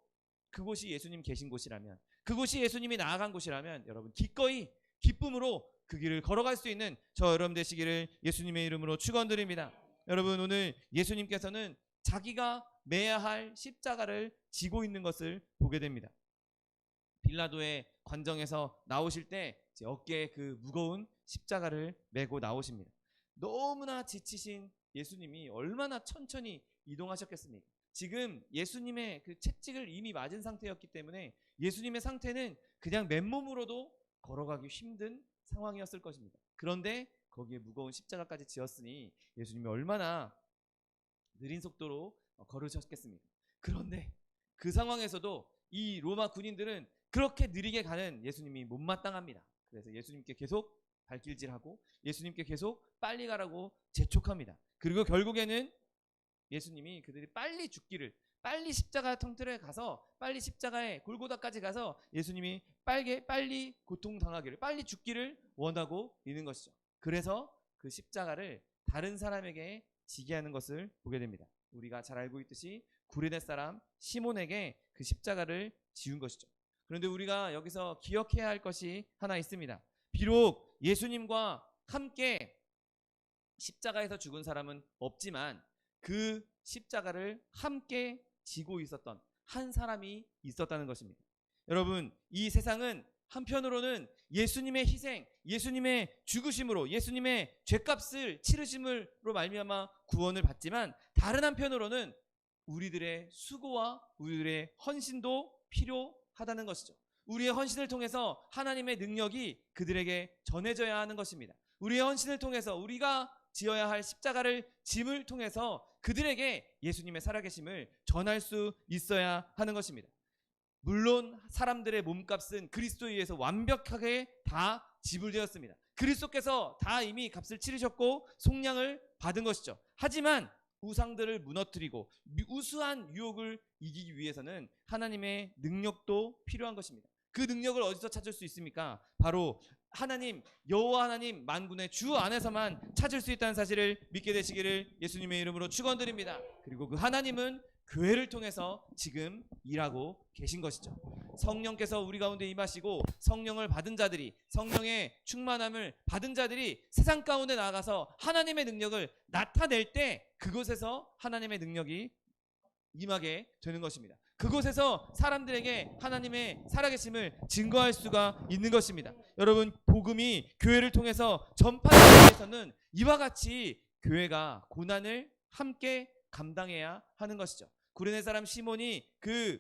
그곳이 예수님 계신 곳이라면, 그곳이 예수님이 나아간 곳이라면 여러분 기꺼이 기쁨으로 그 길을 걸어갈 수 있는 저 여러분 되시기를 예수님의 이름으로 축원드립니다. 여러분, 오늘 예수님께서는 자기가 매야 할 십자가를 지고 있는 것을 보게 됩니다. 빌라도의 관정에서 나오실 때 제 어깨에 그 무거운 십자가를 메고 나오십니다. 너무나 지치신 예수님이 얼마나 천천히 이동하셨겠습니까? 지금 예수님의 그 채찍을 이미 맞은 상태였기 때문에 예수님의 상태는 그냥 맨몸으로도 걸어가기 힘든 상황이었을 것입니다. 그런데 거기에 무거운 십자가까지 지었으니 예수님이 얼마나 느린 속도로 걸으셨겠습니까? 그런데 그 상황에서도 이 로마 군인들은 그렇게 느리게 가는 예수님이 못마땅합니다. 그래서 예수님께 계속 발길질하고 예수님께 계속 빨리 가라고 재촉합니다. 그리고 결국에는 예수님이 그들이 빨리 죽기를, 빨리 십자가 통틀에 가서 빨리 십자가의 골고다까지 가서 예수님이 빨리 고통당하기를, 빨리 죽기를 원하고 있는 것이죠. 그래서 그 십자가를 다른 사람에게 지게 하는 것을 보게 됩니다. 우리가 잘 알고 있듯이 구레네 사람 시몬에게 그 십자가를 지운 것이죠. 그런데 우리가 여기서 기억해야 할 것이 하나 있습니다. 비록 예수님과 함께 십자가에서 죽은 사람은 없지만 그 십자가를 함께 지고 있었던 한 사람이 있었다는 것입니다. 여러분, 이 세상은 한편으로는 예수님의 희생, 예수님의 죽으심으로, 예수님의 죄값을 치르심으로 말미암아 구원을 받지만 다른 한편으로는 우리들의 수고와 우리들의 헌신도 필요하다는 것이죠. 우리의 헌신을 통해서 하나님의 능력이 그들에게 전해져야 하는 것입니다. 우리의 헌신을 통해서 우리가 지어야 할 십자가를 짐을 통해서 그들에게 예수님의 살아계심을 전할 수 있어야 하는 것입니다. 물론 사람들의 몸값은 그리스도에 의해서 완벽하게 다 지불되었습니다. 그리스도께서 다 이미 값을 치르셨고 속량을 받은 것이죠. 하지만 우상들을 무너뜨리고 우수한 유혹을 이기기 위해서는 하나님의 능력도 필요한 것입니다. 그 능력을 어디서 찾을 수 있습니까? 바로 하나님, 여호와 하나님 만군의 주 안에서만 찾을 수 있다는 사실을 믿게 되시기를 예수님의 이름으로 축원드립니다. 그리고 그 하나님은 교회를 통해서 지금 일하고 계신 것이죠. 성령께서 우리 가운데 임하시고 성령을 받은 자들이, 성령의 충만함을 받은 자들이 세상 가운데 나아가서 하나님의 능력을 나타낼 때 그곳에서 하나님의 능력이 임하게 되는 것입니다. 그곳에서 사람들에게 하나님의 살아계심을 증거할 수가 있는 것입니다. 여러분, 복음이 교회를 통해서 전파되기 위해서는 이와 같이 교회가 고난을 함께 감당해야 하는 것이죠. 구레네 사람 시몬이 그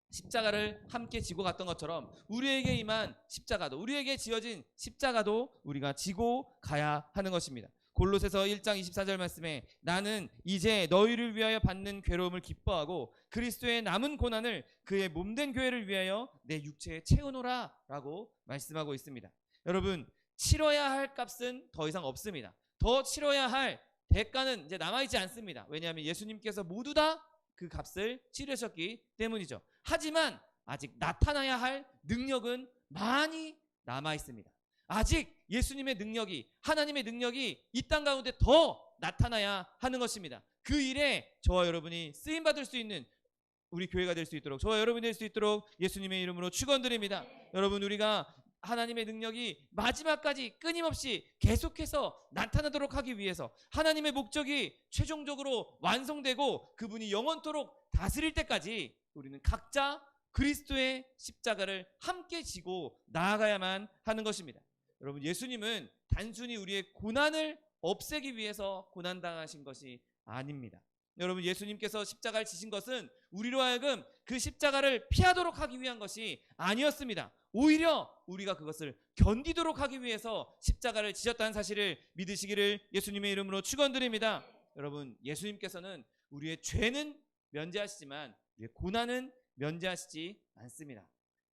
십자가를 함께 지고 갔던 것처럼 우리에게 임한 십자가도, 우리에게 지어진 십자가도 우리가 지고 가야 하는 것입니다. 골로새서 1장 24절 말씀에 나는 이제 너희를 위하여 받는 괴로움을 기뻐하고 그리스도의 남은 고난을 그의 몸된 교회를 위하여 내 육체에 채우노라 라고 말씀하고 있습니다. 여러분, 치러야 할 값은 더 이상 없습니다. 더 치러야 할 대가는 이제 남아있지 않습니다. 왜냐하면 예수님께서 모두 다 그 값을 치르셨기 때문이죠. 하지만 아직 나타나야 할 능력은 많이 남아있습니다. 아직 예수님의 능력이, 하나님의 능력이 이 땅 가운데 더 나타나야 하는 것입니다. 그 일에 저와 여러분이 쓰임받을 수 있는 우리 교회가 될 수 있도록, 저와 여러분이 될 수 있도록 예수님의 이름으로 축원드립니다. 여러분, 우리가 하나님의 능력이 마지막까지 끊임없이 계속해서 나타나도록 하기 위해서 하나님의 목적이 최종적으로 완성되고 그분이 영원토록 다스릴 때까지 우리는 각자 그리스도의 십자가를 함께 지고 나아가야만 하는 것입니다. 여러분, 예수님은 단순히 우리의 고난을 없애기 위해서 고난당하신 것이 아닙니다. 여러분, 예수님께서 십자가를 지신 것은 우리로 하여금 그 십자가를 피하도록 하기 위한 것이 아니었습니다. 오히려 우리가 그것을 견디도록 하기 위해서 십자가를 지셨다는 사실을 믿으시기를 예수님의 이름으로 축원드립니다. 여러분, 예수님께서는 우리의 죄는 면제하시지만 우리의 고난은 면제하시지 않습니다.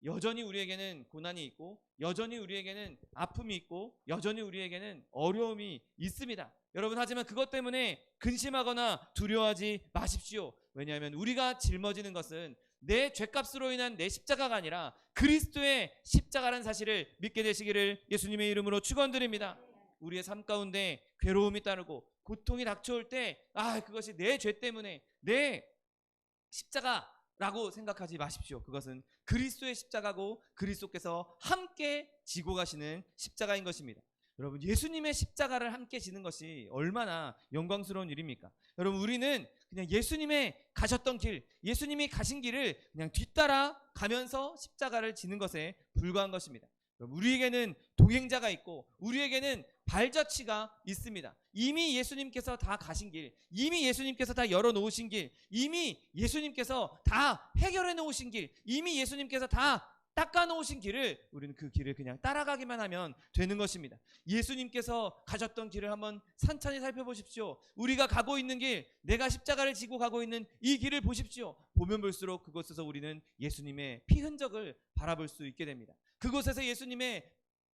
여전히 우리에게는 고난이 있고, 여전히 우리에게는 아픔이 있고, 여전히 우리에게는 어려움이 있습니다. 여러분, 하지만 그것 때문에 근심하거나 두려워하지 마십시오. 왜냐하면 우리가 짊어지는 것은 내 죄값으로 인한 내 십자가가 아니라 그리스도의 십자가라는 사실을 믿게 되시기를 예수님의 이름으로 축원드립니다. 우리의 삶 가운데 괴로움이 따르고 고통이 닥쳐올 때 그것이 내 죄 때문에 내 십자가라고 생각하지 마십시오. 그것은 그리스도의 십자가고 그리스도께서 함께 지고 가시는 십자가인 것입니다. 여러분, 예수님의 십자가를 함께 지는 것이 얼마나 영광스러운 일입니까? 여러분, 우리는 그냥 예수님의 가셨던 길, 예수님이 가신 길을 그냥 뒤따라 가면서 십자가를 지는 것에 불과한 것입니다. 여러분, 우리에게는 동행자가 있고 우리에게는 발자취가 있습니다. 이미 예수님께서 다 가신 길, 이미 예수님께서 다 열어놓으신 길, 이미 예수님께서 다 해결해 놓으신 길, 이미 예수님께서 다 닦아놓으신 길을 우리는 그 길을 그냥 따라가기만 하면 되는 것입니다. 예수님께서 가셨던 길을 한번 산천히 살펴보십시오. 우리가 가고 있는 길, 내가 십자가를 지고 가고 있는 이 길을 보십시오. 보면 볼수록 그곳에서 우리는 예수님의 피 흔적을 바라볼 수 있게 됩니다. 그곳에서 예수님의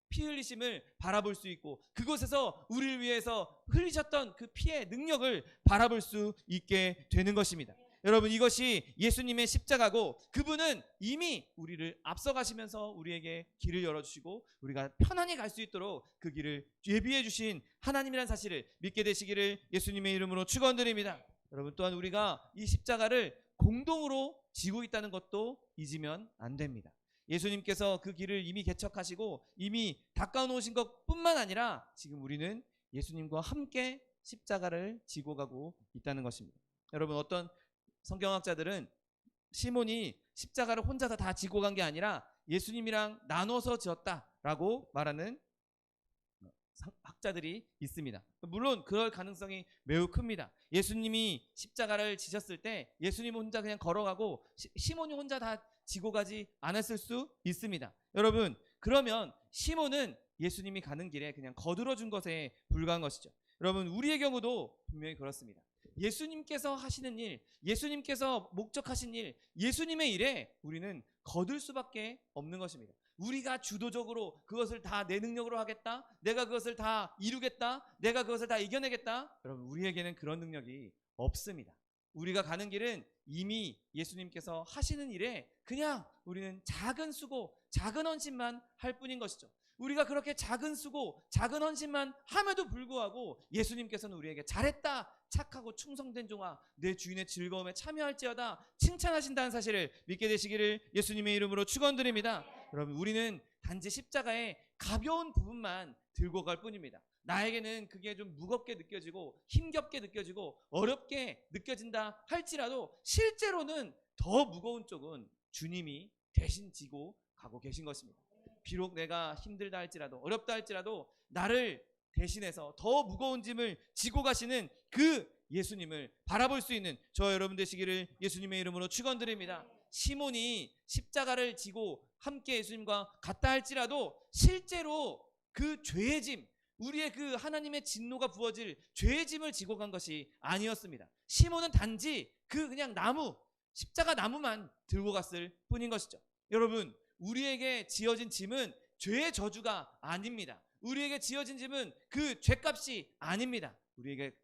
피 흘리심을 바라볼 수 있고, 그곳에서 우리를 위해서 흘리셨던 그 피의 능력을 바라볼 수 있게 되는 것입니다. 여러분, 이것이 예수님의 십자가고, 그분은 이미 우리를 앞서가시면서 우리에게 길을 열어주시고 우리가 편안히 갈 수 있도록 그 길을 예비해 주신 하나님이라는 사실을 믿게 되시기를 예수님의 이름으로 축원드립니다. 여러분, 또한 우리가 이 십자가를 공동으로 지고 있다는 것도 잊으면 안 됩니다. 예수님께서 그 길을 이미 개척하시고 이미 닦아놓으신 것뿐만 아니라 지금 우리는 예수님과 함께 십자가를 지고 가고 있다는 것입니다. 여러분, 어떤 성경학자들은 시몬이 십자가를 혼자서 다 지고 간 게 아니라 예수님이랑 나눠서 지었다라고 말하는 학자들이 있습니다. 물론 그럴 가능성이 매우 큽니다. 예수님이 십자가를 지셨을 때 예수님 혼자 그냥 걸어가고 시몬이 혼자 다 지고 가지 않았을 수 있습니다. 여러분, 그러면 시몬은 예수님이 가는 길에 그냥 거들어준 것에 불과한 것이죠. 여러분, 우리의 경우도 분명히 그렇습니다. 예수님께서 하시는 일, 예수님께서 목적하신 일, 예수님의 일에 우리는 거들 수밖에 없는 것입니다. 우리가 주도적으로 그것을 다 내 능력으로 하겠다, 내가 그것을 다 이루겠다, 내가 그것을 다 이겨내겠다, 여러분, 우리에게는 그런 능력이 없습니다. 우리가 가는 길은 이미 예수님께서 하시는 일에 그냥 우리는 작은 수고, 작은 헌신만 할 뿐인 것이죠. 우리가 그렇게 작은 수고, 작은 헌신만 함에도 불구하고 예수님께서는 우리에게 잘했다, 착하고 충성된 종아, 내 주인의 즐거움에 참여할지어다 칭찬하신다는 사실을 믿게 되시기를 예수님의 이름으로 축원드립니다. 여러분, 우리는 단지 십자가의 가벼운 부분만 들고 갈 뿐입니다. 나에게는 그게 좀 무겁게 느껴지고 힘겹게 느껴지고 어렵게 느껴진다 할지라도 실제로는 더 무거운 쪽은 주님이 대신 지고 가고 계신 것입니다. 비록 내가 힘들다 할지라도 어렵다 할지라도 나를 대신해서 더 무거운 짐을 지고 가시는 그 예수님을 바라볼 수 있는 저 여러분 되시기를 예수님의 이름으로 축원드립니다. 시몬이 십자가를 지고 함께 예수님과 갔다 할지라도 실제로 그 죄의 짐, 우리의 그 하나님의 진노가 부어질 죄의 짐을 지고 간 것이 아니었습니다. 시몬은 단지 그냥 나무, 십자가 나무만 들고 갔을 뿐인 것이죠. 여러분, 우리에게 지어진 짐은 죄의 저주가 아닙니다. 우리에게 지어진 짐은 그 죄값이 아닙니다.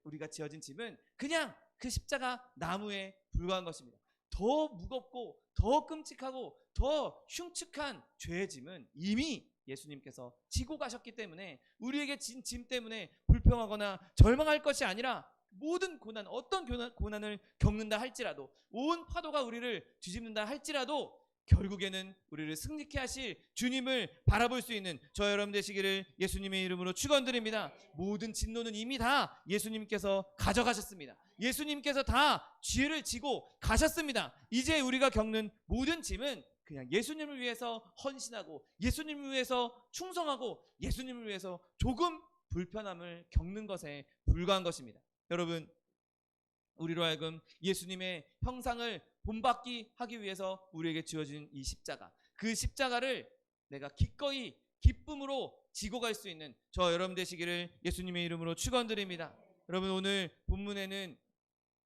우리가 지어진 짐은 그냥 그 십자가 나무에 불과한 것입니다. 더 무겁고 더 끔찍하고 더 흉측한 죄의 짐은 이미 예수님께서 지고 가셨기 때문에 우리에게 진 짐 때문에 불평하거나 절망할 것이 아니라 모든 고난, 어떤 고난을 겪는다 할지라도, 온 파도가 우리를 뒤집는다 할지라도 결국에는 우리를 승리케 하실 주님을 바라볼 수 있는 저 여러분 되시기를 예수님의 이름으로 축원드립니다. 모든 진노는 이미 다 예수님께서 가져가셨습니다. 예수님께서 다 죄를 지고 가셨습니다. 이제 우리가 겪는 모든 짐은 그냥 예수님을 위해서 헌신하고 예수님을 위해서 충성하고 예수님을 위해서 조금 불편함을 겪는 것에 불과한 것입니다. 여러분, 우리로 하여금 예수님의 형상을 본받기 하기 위해서 우리에게 주어진 이 십자가, 그 십자가를 내가 기꺼이 기쁨으로 지고 갈 수 있는 저 여러분 되시기를 예수님의 이름으로 축원드립니다. 여러분, 오늘 본문에는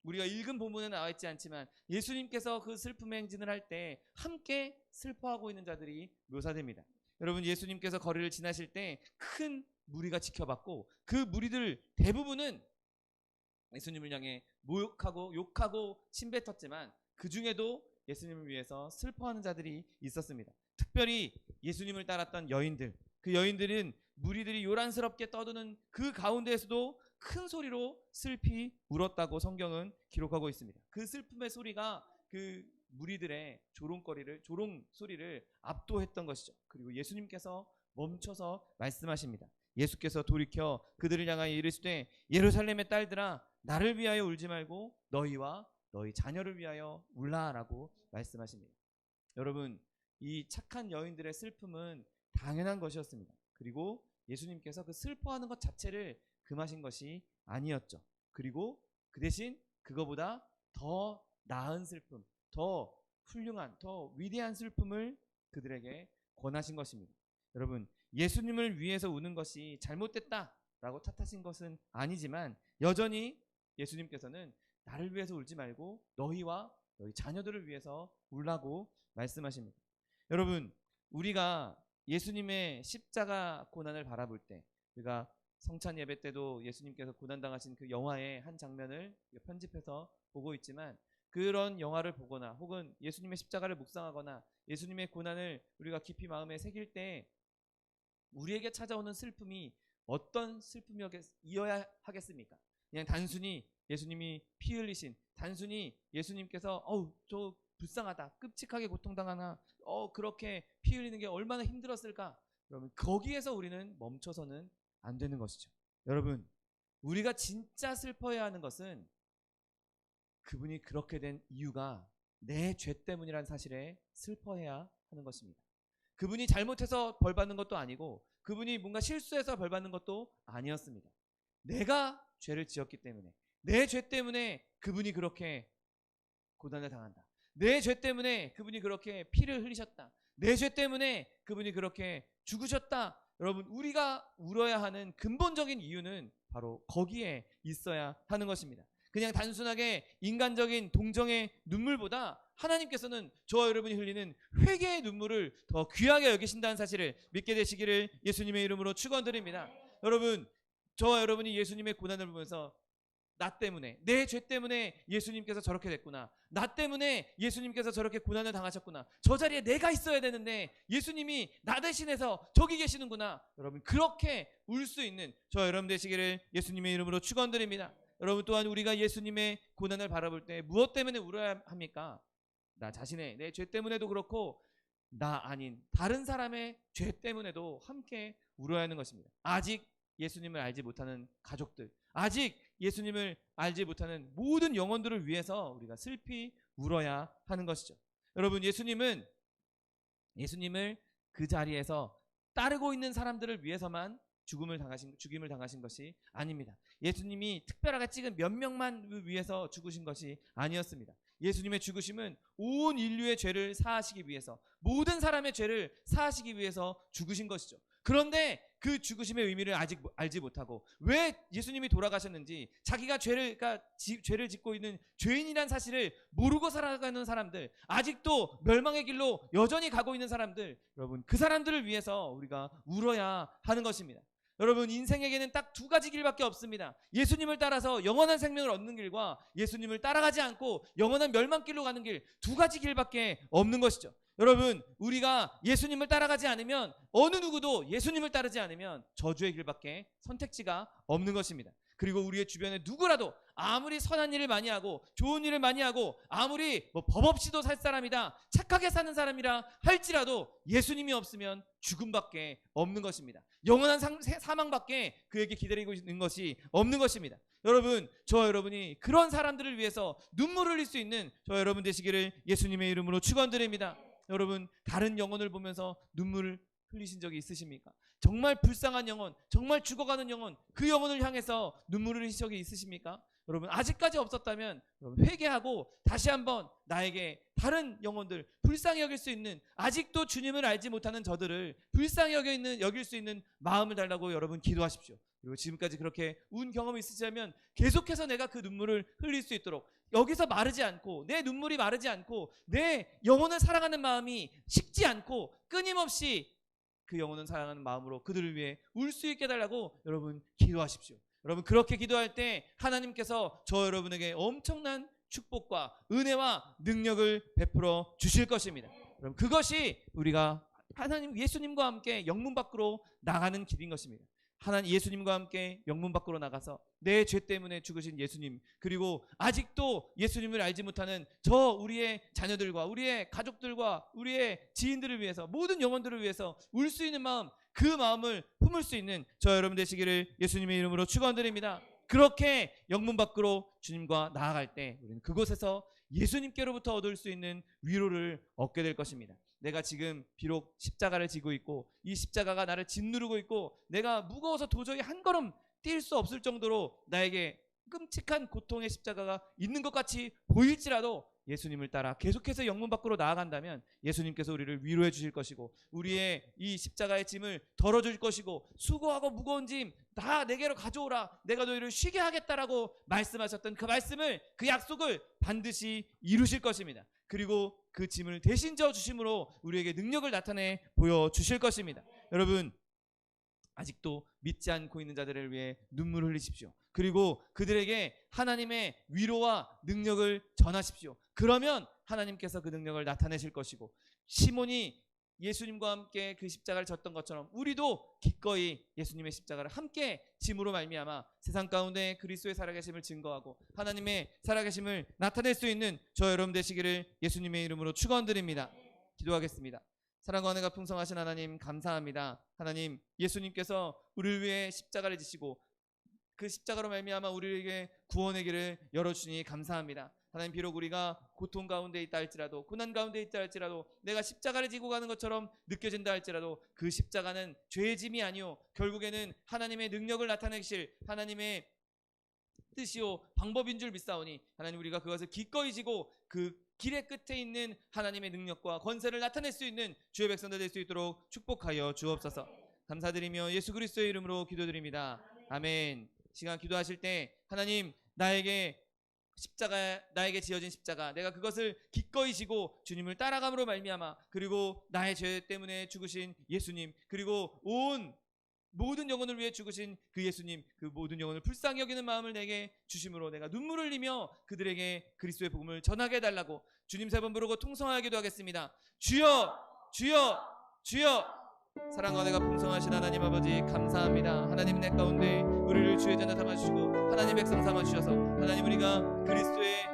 우리가 읽은 본문에 나와 있지 않지만 예수님께서 그 슬픔의 행진을 할 때 함께 슬퍼하고 있는 자들이 묘사됩니다. 여러분, 예수님께서 거리를 지나실 때 큰 무리가 지켜봤고 그 무리들 대부분은 예수님을 향해 모욕하고 욕하고 침뱉었지만 그 중에도 예수님을 위해서 슬퍼하는 자들이 있었습니다. 특별히 예수님을 따랐던 여인들, 그 여인들은 무리들이 요란스럽게 떠드는 그 가운데에서도 큰 소리로 슬피 울었다고 성경은 기록하고 있습니다. 그 슬픔의 소리가 그 무리들의 조롱 소리를 압도했던 것이죠. 그리고 예수님께서 멈춰서 말씀하십니다. 예수께서 돌이켜 그들을 향하여 이르시되 예루살렘의 딸들아 나를 위하여 울지 말고 너희와 너희 자녀를 위하여 울라라고 말씀하십니다. 여러분, 이 착한 여인들의 슬픔은 당연한 것이었습니다. 그리고 예수님께서 그 슬퍼하는 것 자체를 금하신 것이 아니었죠. 그리고 그 대신 그거보다 더 나은 슬픔, 더 훌륭한, 더 위대한 슬픔을 그들에게 권하신 것입니다. 여러분, 예수님을 위해서 우는 것이 잘못됐다라고 탓하신 것은 아니지만 여전히 예수님께서는 나를 위해서 울지 말고 너희와 너희 자녀들을 위해서 울라고 말씀하십니다. 여러분, 우리가 예수님의 십자가 고난을 바라볼 때, 우리가 성찬 예배 때도 예수님께서 고난당하신 그 영화의 한 장면을 편집해서 보고 있지만 그런 영화를 보거나 혹은 예수님의 십자가를 묵상하거나 예수님의 고난을 우리가 깊이 마음에 새길 때 우리에게 찾아오는 슬픔이 어떤 슬픔이어야 하겠습니까? 그냥 단순히 예수님이 피 흘리신, 단순히 예수님께서 저 불쌍하다, 끔찍하게 고통당하나, 그렇게 피 흘리는 게 얼마나 힘들었을까? 그러면 거기에서 우리는 멈춰서는 안 되는 것이죠. 여러분, 우리가 진짜 슬퍼해야 하는 것은 그분이 그렇게 된 이유가 내 죄 때문이라는 사실에 슬퍼해야 하는 것입니다. 그분이 잘못해서 벌 받는 것도 아니고 그분이 뭔가 실수해서 벌 받는 것도 아니었습니다. 내가 죄를 지었기 때문에, 내 죄 때문에 그분이 그렇게 고난을 당한다. 내 죄 때문에 그분이 그렇게 피를 흘리셨다. 내 죄 때문에 그분이 그렇게 죽으셨다. 여러분, 우리가 울어야 하는 근본적인 이유는 바로 거기에 있어야 하는 것입니다. 그냥 단순하게 인간적인 동정의 눈물보다 하나님께서는 저와 여러분이 흘리는 회개의 눈물을 더 귀하게 여기신다는 사실을 믿게 되시기를 예수님의 이름으로 축원드립니다. 여러분, 저와 여러분이 예수님의 고난을 보면서 나 때문에, 내 죄 때문에 예수님께서 저렇게 됐구나, 나 때문에 예수님께서 저렇게 고난을 당하셨구나, 저 자리에 내가 있어야 되는데 예수님이 나 대신해서 저기 계시는구나, 여러분 그렇게 울 수 있는 저 여러분 되시기를 예수님의 이름으로 축원드립니다. 여러분, 또한 우리가 예수님의 고난을 바라볼 때 무엇 때문에 울어야 합니까? 나 자신의, 내 죄 때문에도 그렇고 나 아닌 다른 사람의 죄 때문에도 함께 울어야 하는 것입니다. 아직 예수님을 알지 못하는 가족들, 아직 예수님을 알지 못하는 모든 영혼들을 위해서 우리가 슬피 울어야 하는 것이죠. 여러분, 예수님을 그 자리에서 따르고 있는 사람들을 위해서만 죽임을 당하신 것이 아닙니다. 예수님이 특별하게 찍은 몇 명만 위해서 죽으신 것이 아니었습니다. 예수님의 죽으심은 온 인류의 죄를 사하시기 위해서, 모든 사람의 죄를 사하시기 위해서 죽으신 것이죠. 그런데 그 죽으심의 의미를 아직 알지 못하고 왜 예수님이 돌아가셨는지, 자기가 죄를 짓고 있는 죄인이란 사실을 모르고 살아가는 사람들, 아직도 멸망의 길로 여전히 가고 있는 사람들, 여러분 그 사람들을 위해서 우리가 울어야 하는 것입니다. 여러분, 인생에게는 딱 두 가지 길밖에 없습니다. 예수님을 따라서 영원한 생명을 얻는 길과 예수님을 따라가지 않고 영원한 멸망길로 가는 길, 두 가지 길밖에 없는 것이죠. 여러분, 우리가 예수님을 따라가지 않으면, 어느 누구도 예수님을 따르지 않으면 저주의 길밖에 선택지가 없는 것입니다. 그리고 우리의 주변에 누구라도 아무리 선한 일을 많이 하고 좋은 일을 많이 하고 아무리 법 없이도 살 사람이다, 착하게 사는 사람이라 할지라도 예수님이 없으면 죽음밖에 없는 것입니다. 영원한 사망밖에 그에게 기다리고 있는 것이 없는 것입니다. 여러분, 저와 여러분이 그런 사람들을 위해서 눈물을 흘릴 수 있는 저와 여러분 되시기를 예수님의 이름으로 축원드립니다. 여러분, 다른 영혼을 보면서 눈물을 흘리신 적이 있으십니까? 정말 불쌍한 영혼, 정말 죽어가는 영혼, 그 영혼을 향해서 눈물을 흘리신 적이 있으십니까? 여러분 아직까지 없었다면 여러분 회개하고 다시 한번 나에게 다른 영혼들, 불쌍히 여길 수 있는, 아직도 주님을 알지 못하는 저들을 불쌍히 여길 수 있는 마음을 달라고 여러분 기도하십시오. 그리고 지금까지 그렇게 운 경험이 있으시다면 계속해서 내가 그 눈물을 흘릴 수 있도록, 여기서 마르지 않고, 내 눈물이 마르지 않고, 내 영혼을 사랑하는 마음이 식지 않고 끊임없이 그 영혼을 사랑하는 마음으로 그들을 위해 울 수 있게 해달라고 여러분 기도하십시오. 여러분 그렇게 기도할 때 하나님께서 저 여러분에게 엄청난 축복과 은혜와 능력을 베풀어 주실 것입니다. 여러분 그것이 우리가 하나님 예수님과 함께 영문 밖으로 나가는 길인 것입니다. 하나님 예수님과 함께 영문 밖으로 나가서 내 죄 때문에 죽으신 예수님, 그리고 아직도 예수님을 알지 못하는 저 우리의 자녀들과 우리의 가족들과 우리의 지인들을 위해서, 모든 영혼들을 위해서 울 수 있는 마음, 그 마음을 품을 수 있는 저 여러분 되시기를 예수님의 이름으로 축원드립니다. 그렇게 영문 밖으로 주님과 나아갈 때 우리는 그곳에서 예수님께로부터 얻을 수 있는 위로를 얻게 될 것입니다. 내가 지금 비록 십자가를 지고 있고 이 십자가가 나를 짓누르고 있고 내가 무거워서 도저히 한 걸음 뛸 수 없을 정도로 나에게 끔찍한 고통의 십자가가 있는 것 같이 보일지라도 예수님을 따라 계속해서 영문 밖으로 나아간다면 예수님께서 우리를 위로해 주실 것이고 우리의 이 십자가의 짐을 덜어줄 것이고 수고하고 무거운 짐 다 내게로 가져오라, 내가 너희를 쉬게 하겠다라고 말씀하셨던 그 말씀을, 그 약속을 반드시 이루실 것입니다. 그리고 그 짐을 대신 져 주심으로 우리에게 능력을 나타내 보여주실 것입니다. 여러분 아직도 믿지 않고 있는 자들을 위해 눈물을 흘리십시오. 그리고 그들에게 하나님의 위로와 능력을 전하십시오. 그러면 하나님께서 그 능력을 나타내실 것이고, 시몬이 예수님과 함께 그 십자가를 졌던 것처럼 우리도 기꺼이 예수님의 십자가를 함께 짐으로 말미암아 세상 가운데 그리스도의 살아계심을 증거하고 하나님의 살아계심을 나타낼 수 있는 저 여러분 되시기를 예수님의 이름으로 축원드립니다. 기도하겠습니다. 사랑과 은혜가 풍성하신 하나님 감사합니다. 하나님 예수님께서 우리를 위해 십자가를 지시고 그 십자가로 말미암아 우리에게 구원의 길을 열어주시니 감사합니다. 하나님 비록 우리가 고통 가운데 있다 할지라도, 고난 가운데 있다 할지라도, 내가 십자가를 지고 가는 것처럼 느껴진다 할지라도 그 십자가는 죄의 짐이 아니오 결국에는 하나님의 능력을 나타내실 하나님의 뜻이요 방법인 줄 믿사오니 하나님 우리가 그것을 기꺼이 지고 그 길의 끝에 있는 하나님의 능력과 권세를 나타낼 수 있는 주의 백성들 될 수 있도록 축복하여 주옵소서. 감사드리며 예수 그리스도의 이름으로 기도드립니다. 아멘. 시간 기도하실 때 하나님 나에게 지어진 십자가, 내가 그것을 기꺼이 지고 주님을 따라감으로 말미암아, 그리고 나의 죄 때문에 죽으신 예수님, 그리고 온 모든 영혼을 위해 죽으신 그 예수님, 그 모든 영혼을 불쌍히 여기는 마음을 내게 주심으로 내가 눈물을 흘리며 그들에게 그리스도의 복음을 전하게 해달라고 주님 세 번 부르고 통성하게 기도하겠습니다. 주여 주여 주여. 사랑과 은혜가 풍성하신 하나님 아버지 감사합니다. 하나님 내 가운데 우리를 주의 자녀 삼아주시고 하나님 백성 삼아주셔서 하나님 우리가 그리스도의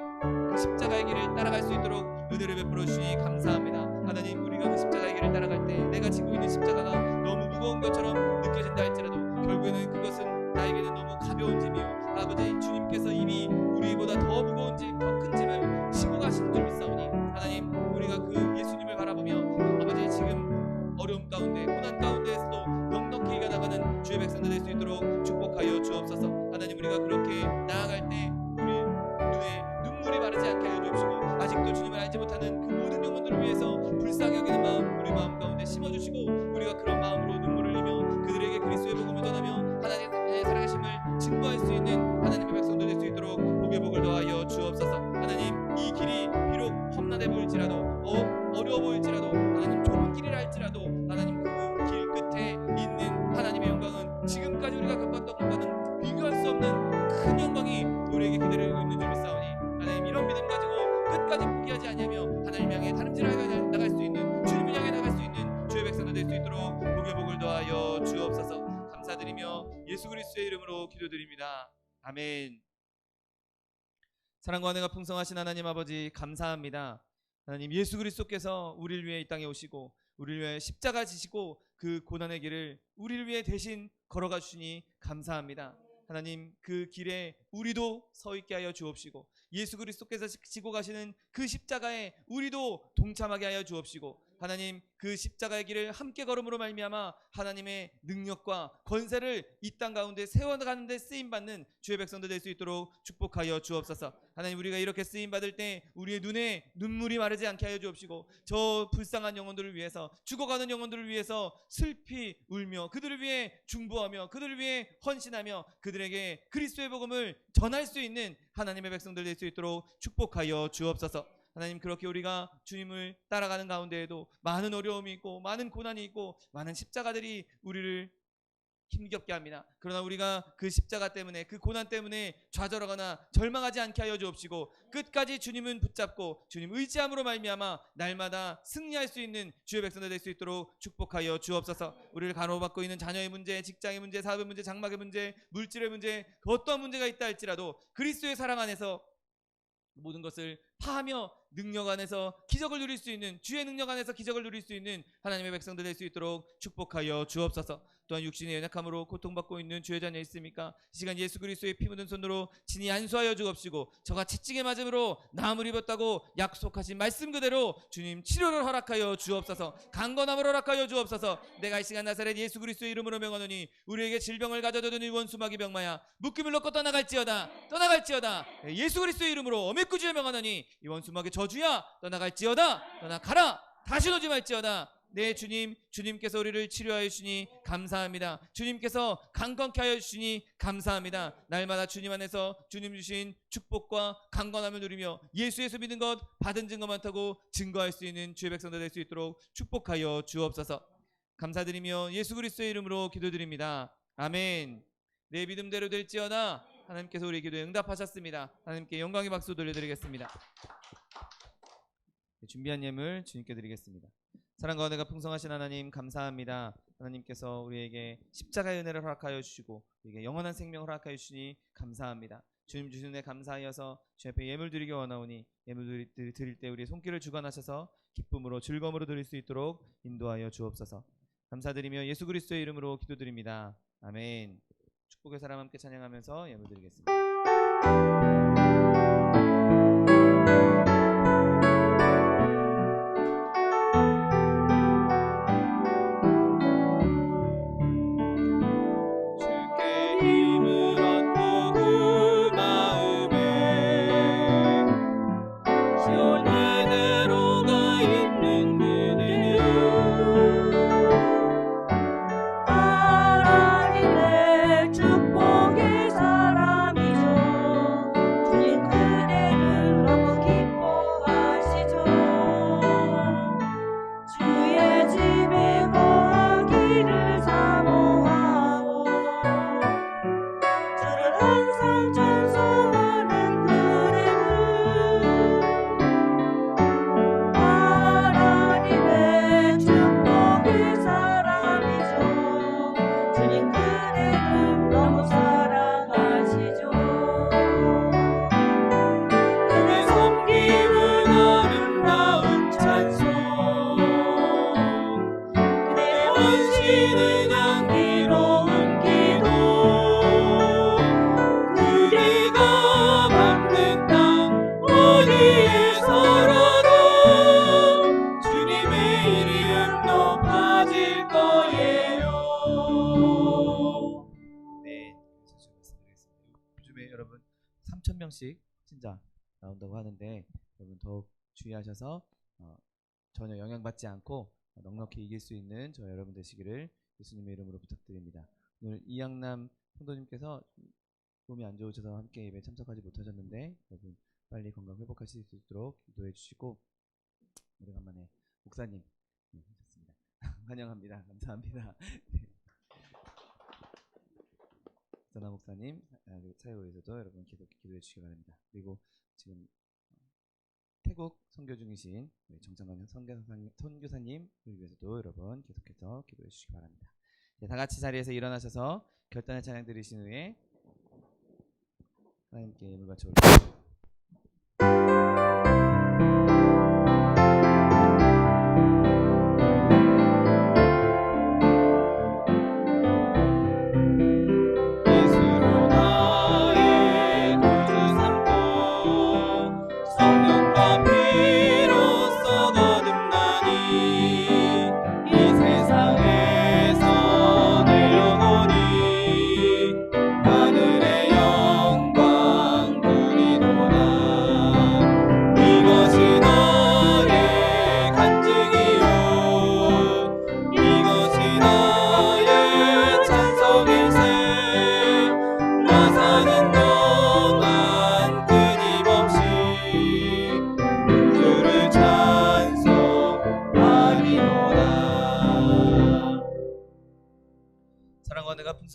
그 십자가의 길을 따라갈 수 있도록 은혜를 베풀어 주시니 감사합니다. 하나님 우리가 그 십자가의 길을 따라갈 때 내가 지고 있는 십자가가 너무 무거운 것처럼 느껴진다 할지라도 결국에는 그것은 나에게는 너무 가벼운 짐이요 아버지 주님께서 이미 우리보다 더 무거운 짐, 더 큰 짐을 지고 가신 줄 믿사오니 하나님 우리가 그 예수님을 바라보며 아버지 지금 어려움 가운데 고난 가운데에서도 넉넉히 이겨나가는 주의 백성들 될 수 있도록 축복하여 주옵소서. 하나님 우리가 그렇게 나아갈 때 우리 눈에 눈물이 마르지 않게 하여 주옵시고 아직도 주님을 알지 못하는 그 모든 영혼들을 위해서 불쌍히 여기는 마음 우리 마음 가운데 심어주시고 우리가 그런 마음으로 눈물을 흘리며 그들에게 그리스도의 복음을 전하며 하나님의 살아계심을 증거할 수 있는 하나님의 백성들 될 수 있도록 복의 복을 더하여 주옵소서. 하나님 이 길이 비록 험난해 보일지라도 어려워 보일지라도 하나님 좁은 길이라 할지라도 하나님 그 길 끝에 있는 하나님의 영광은 지금까지 우리가 겪었던 것과는 비교할 수 없는 큰 영광이 우리에게 기다리고 있는 줄 믿사오니 하나님 이런 믿음 가지고 끝까지 포기하지 아니하며 하나님 향해 다름질하여 나갈 수 있는 주님을 향해 나갈 수 있는 주의 백성들 될 수 있도록 복의 복을 더하여 주옵소서. 감사드리며 예수 그리스도의 이름으로 기도드립니다. 아멘. 사랑과 은혜가 풍성하신 하나님 아버지 감사합니다. 하나님 예수 그리스도께서 우리를 위해 이 땅에 오시고 우리를 위해 십자가 지시고 그 고난의 길을 우리를 위해 대신 걸어가 주시니 감사합니다. 하나님 그 길에 우리도 서 있게 하여 주옵시고 예수 그리스도께서 지고 가시는 그 십자가에 우리도 동참하게 하여 주옵시고 하나님 그 십자가의 길을 함께 걸음으로 말미암아 하나님의 능력과 권세를 이 땅 가운데 세워가는 데 쓰임받는 주의 백성들 될 수 있도록 축복하여 주옵소서. 하나님 우리가 이렇게 쓰임받을 때 우리의 눈에 눈물이 마르지 않게 하여 주옵시고 저 불쌍한 영혼들을 위해서 죽어가는 영혼들을 위해서 슬피 울며 그들을 위해 중보하며 그들을 위해 헌신하며 그들에게 그리스도의 복음을 전할 수 있는 하나님의 백성들 될 수 있도록 축복하여 주옵소서. 하나님 그렇게 우리가 주님을 따라가는 가운데에도 많은 어려움이 있고 많은 고난이 있고 많은 십자가들이 우리를 힘겹게 합니다. 그러나 우리가 그 십자가 때문에 그 고난 때문에 좌절하거나 절망하지 않게 하여 주옵시고 끝까지 주님은 붙잡고 주님 의지함으로 말미암아 날마다 승리할 수 있는 주의 백성들 될 수 있도록 축복하여 주옵소서. 우리를 간호받고 있는 자녀의 문제, 직장의 문제, 사업의 문제, 장막의 문제, 물질의 문제, 어떠한 문제가 있다 할지라도 그리스도의 사랑 안에서 모든 것을 파하며 능력 안에서 기적을 누릴 수 있는 주의 능력 안에서 기적을 누릴 수 있는 하나님의 백성들 될 수 있도록 축복하여 주옵소서. 또한 육신의 연약함으로 고통받고 있는 주의 자녀 있습니까? 이 시간 예수 그리스도의 피 묻은 손으로 친히 안수하여 주옵시고 저가 채찍에 맞음으로 나음을 입었다고 약속하신 말씀 그대로 주님 치료를 허락하여 주옵소서. 강건함을 허락하여 주옵소서. 내가 이 시간 나사렛 예수 그리스도의 이름으로 명하노니 우리에게 질병을 가져다 주는 원수마귀 병마야 묶임을 놓고 떠나갈지어다. 예수 그리스도의 이름으로 어메꾸주에 명하노니 이 원수마귀 저주야 떠나갈지어다. 떠나가라. 다시 오지 말지어다. 네 주님, 주님께서 우리를 치료하여 주시니 감사합니다. 주님께서 강건케 하여 주시니 감사합니다. 날마다 주님 안에서 주님 주신 축복과 강건함을 누리며 예수에서 믿는 것 받은 증거 많다고 증거할 수 있는 주의 백성들 될 수 있도록 축복하여 주옵소서. 감사드리며 예수 그리스도의 이름으로 기도드립니다. 아멘. 내 믿음대로 될지어다. 하나님께서 우리 기도에 응답하셨습니다. 하나님께 영광의 박수 돌려드리겠습니다. 준비한 예물 주님께 드리겠습니다. 사랑과 은혜가 풍성하신 하나님 감사합니다. 하나님께서 우리에게 십자가의 은혜를 허락하여 주시고 우리에게 영원한 생명을 허락하여 주시니 감사합니다. 주님 주신 은혜 감사하여서 주 앞에 예물 드리기 원하오니 예물 드릴 때 우리의 손길을 주관하셔서 기쁨으로 즐거움으로 드릴 수 있도록 인도하여 주옵소서. 감사드리며 예수 그리스도의 이름으로 기도드립니다. 아멘. 축복의 사람 함께 찬양하면서 예물 드리겠습니다. 여러분 3,000명씩 신자 나온다고 하는데 여러분 더욱 주의하셔서 전혀 영향받지 않고 넉넉히 이길 수 있는 저 여러분 되시기를 예수님의 이름으로 부탁드립니다. 오늘 이양남 성도님께서 몸이 안 좋으셔서 함께 예배에 참석하지 못하셨는데 여러분 빨리 건강 회복하실 수 있도록 기도해 주시고 오래간만에 목사님 하셨습니다. 환영합니다. 감사합니다. 전하 목사님 사회에서도 여러분 기도해 주시기 바랍니다. 그리고 지금 태국 선교 중이신 정창관 선교사님을 위해서도 여러분 계속해서 기도해 주시기 바랍니다. 네, 다 같이 자리에서 일어나셔서 결단의 찬양 드리신 후에 하나님께 예물 바쳐 올리겠습니다. 성령과 피로써 거듭나니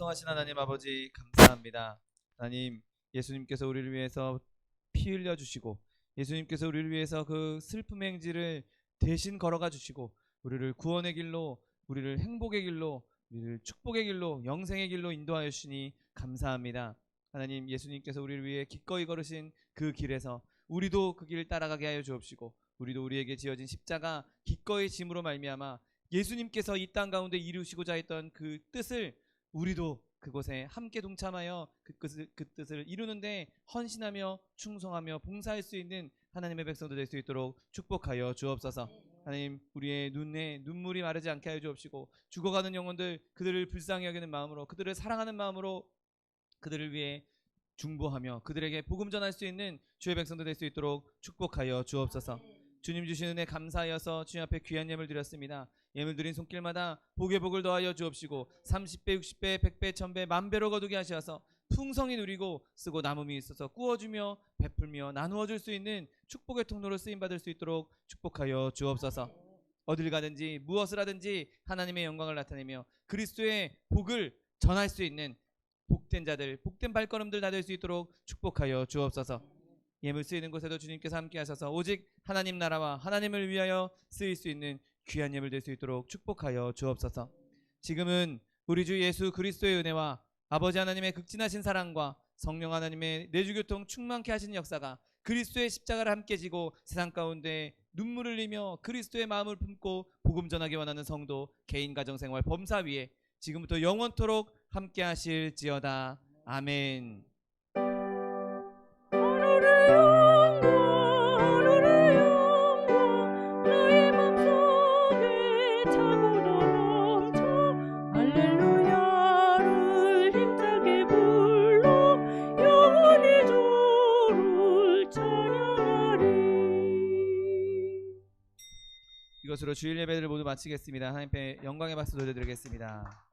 풍성하신 하나님 아버지 감사합니다. 하나님, 예수님께서 우리를 위해서 피 흘려 주시고 예수님께서 우리를 위해서 그 슬픔의 행지를 대신 걸어가 주시고 우리를 구원의 길로, 우리를 행복의 길로, 우리를 축복의 길로, 영생의 길로 인도하여 주시니 감사합니다. 하나님, 예수님께서 우리를 위해 기꺼이 걸으신 그 길에서 우리도 그 길을 따라가게 하여 주옵시고 우리도 우리에게 지어진 십자가 기꺼이 짐으로 말미암아 예수님께서 이 땅 가운데 이루시고자 했던 그 뜻을 우리도 그곳에 함께 동참하여 그 뜻을 이루는데 헌신하며 충성하며 봉사할 수 있는 하나님의 백성도 될 수 있도록 축복하여 주옵소서. 하나님, 우리의 눈에 눈물이 마르지 않게 하여 주옵시고 죽어가는 영혼들, 그들을 불쌍히 여기는 마음으로, 그들을 사랑하는 마음으로 그들을 위해 중보하며 그들에게 복음 전할 수 있는 주의 백성도 될 수 있도록 축복하여 주옵소서. 주님 주신 은혜 감사하여서 주님 앞에 귀한 예물 드렸습니다. 예물 드린 손길마다 복에 복을 더하여 주옵시고 30배, 60배, 100배, 1000배, 만배로 거두게 하셔서 풍성히 누리고 쓰고 남음이 있어서 꾸어주며 베풀며 나누어 줄 수 있는 축복의 통로로 쓰임받을 수 있도록 축복하여 주옵소서. 어딜 가든지 무엇을 하든지 하나님의 영광을 나타내며 그리스도의 복을 전할 수 있는 복된 자들, 복된 발걸음들 다 될 수 있도록 축복하여 주옵소서. 예물 쓰이는 곳에도 주님께서 함께 하셔서 오직 하나님 나라와 하나님을 위하여 쓰일 수 있는 귀한 예물 될 수 있도록 축복하여 주옵소서. 지금은 우리 주 예수 그리스도의 은혜와 아버지 하나님의 극진하신 사랑과 성령 하나님의 내주교통 충만케 하시는 역사가 그리스도의 십자가를 함께 지고 세상 가운데 눈물을 흘리며 그리스도의 마음을 품고 복음 전하기 원하는 성도, 개인 가정생활 범사 위에 지금부터 영원토록 함께 하실지어다. 아멘. 나의 맘속에 차고 넘쳐 할렐루야를 힘차게 불러 영원히 주를 찬양하리. 이것으로 주일 예배를 모두 마치겠습니다. 하나님 앞에 영광의 박수 돌려드리겠습니다.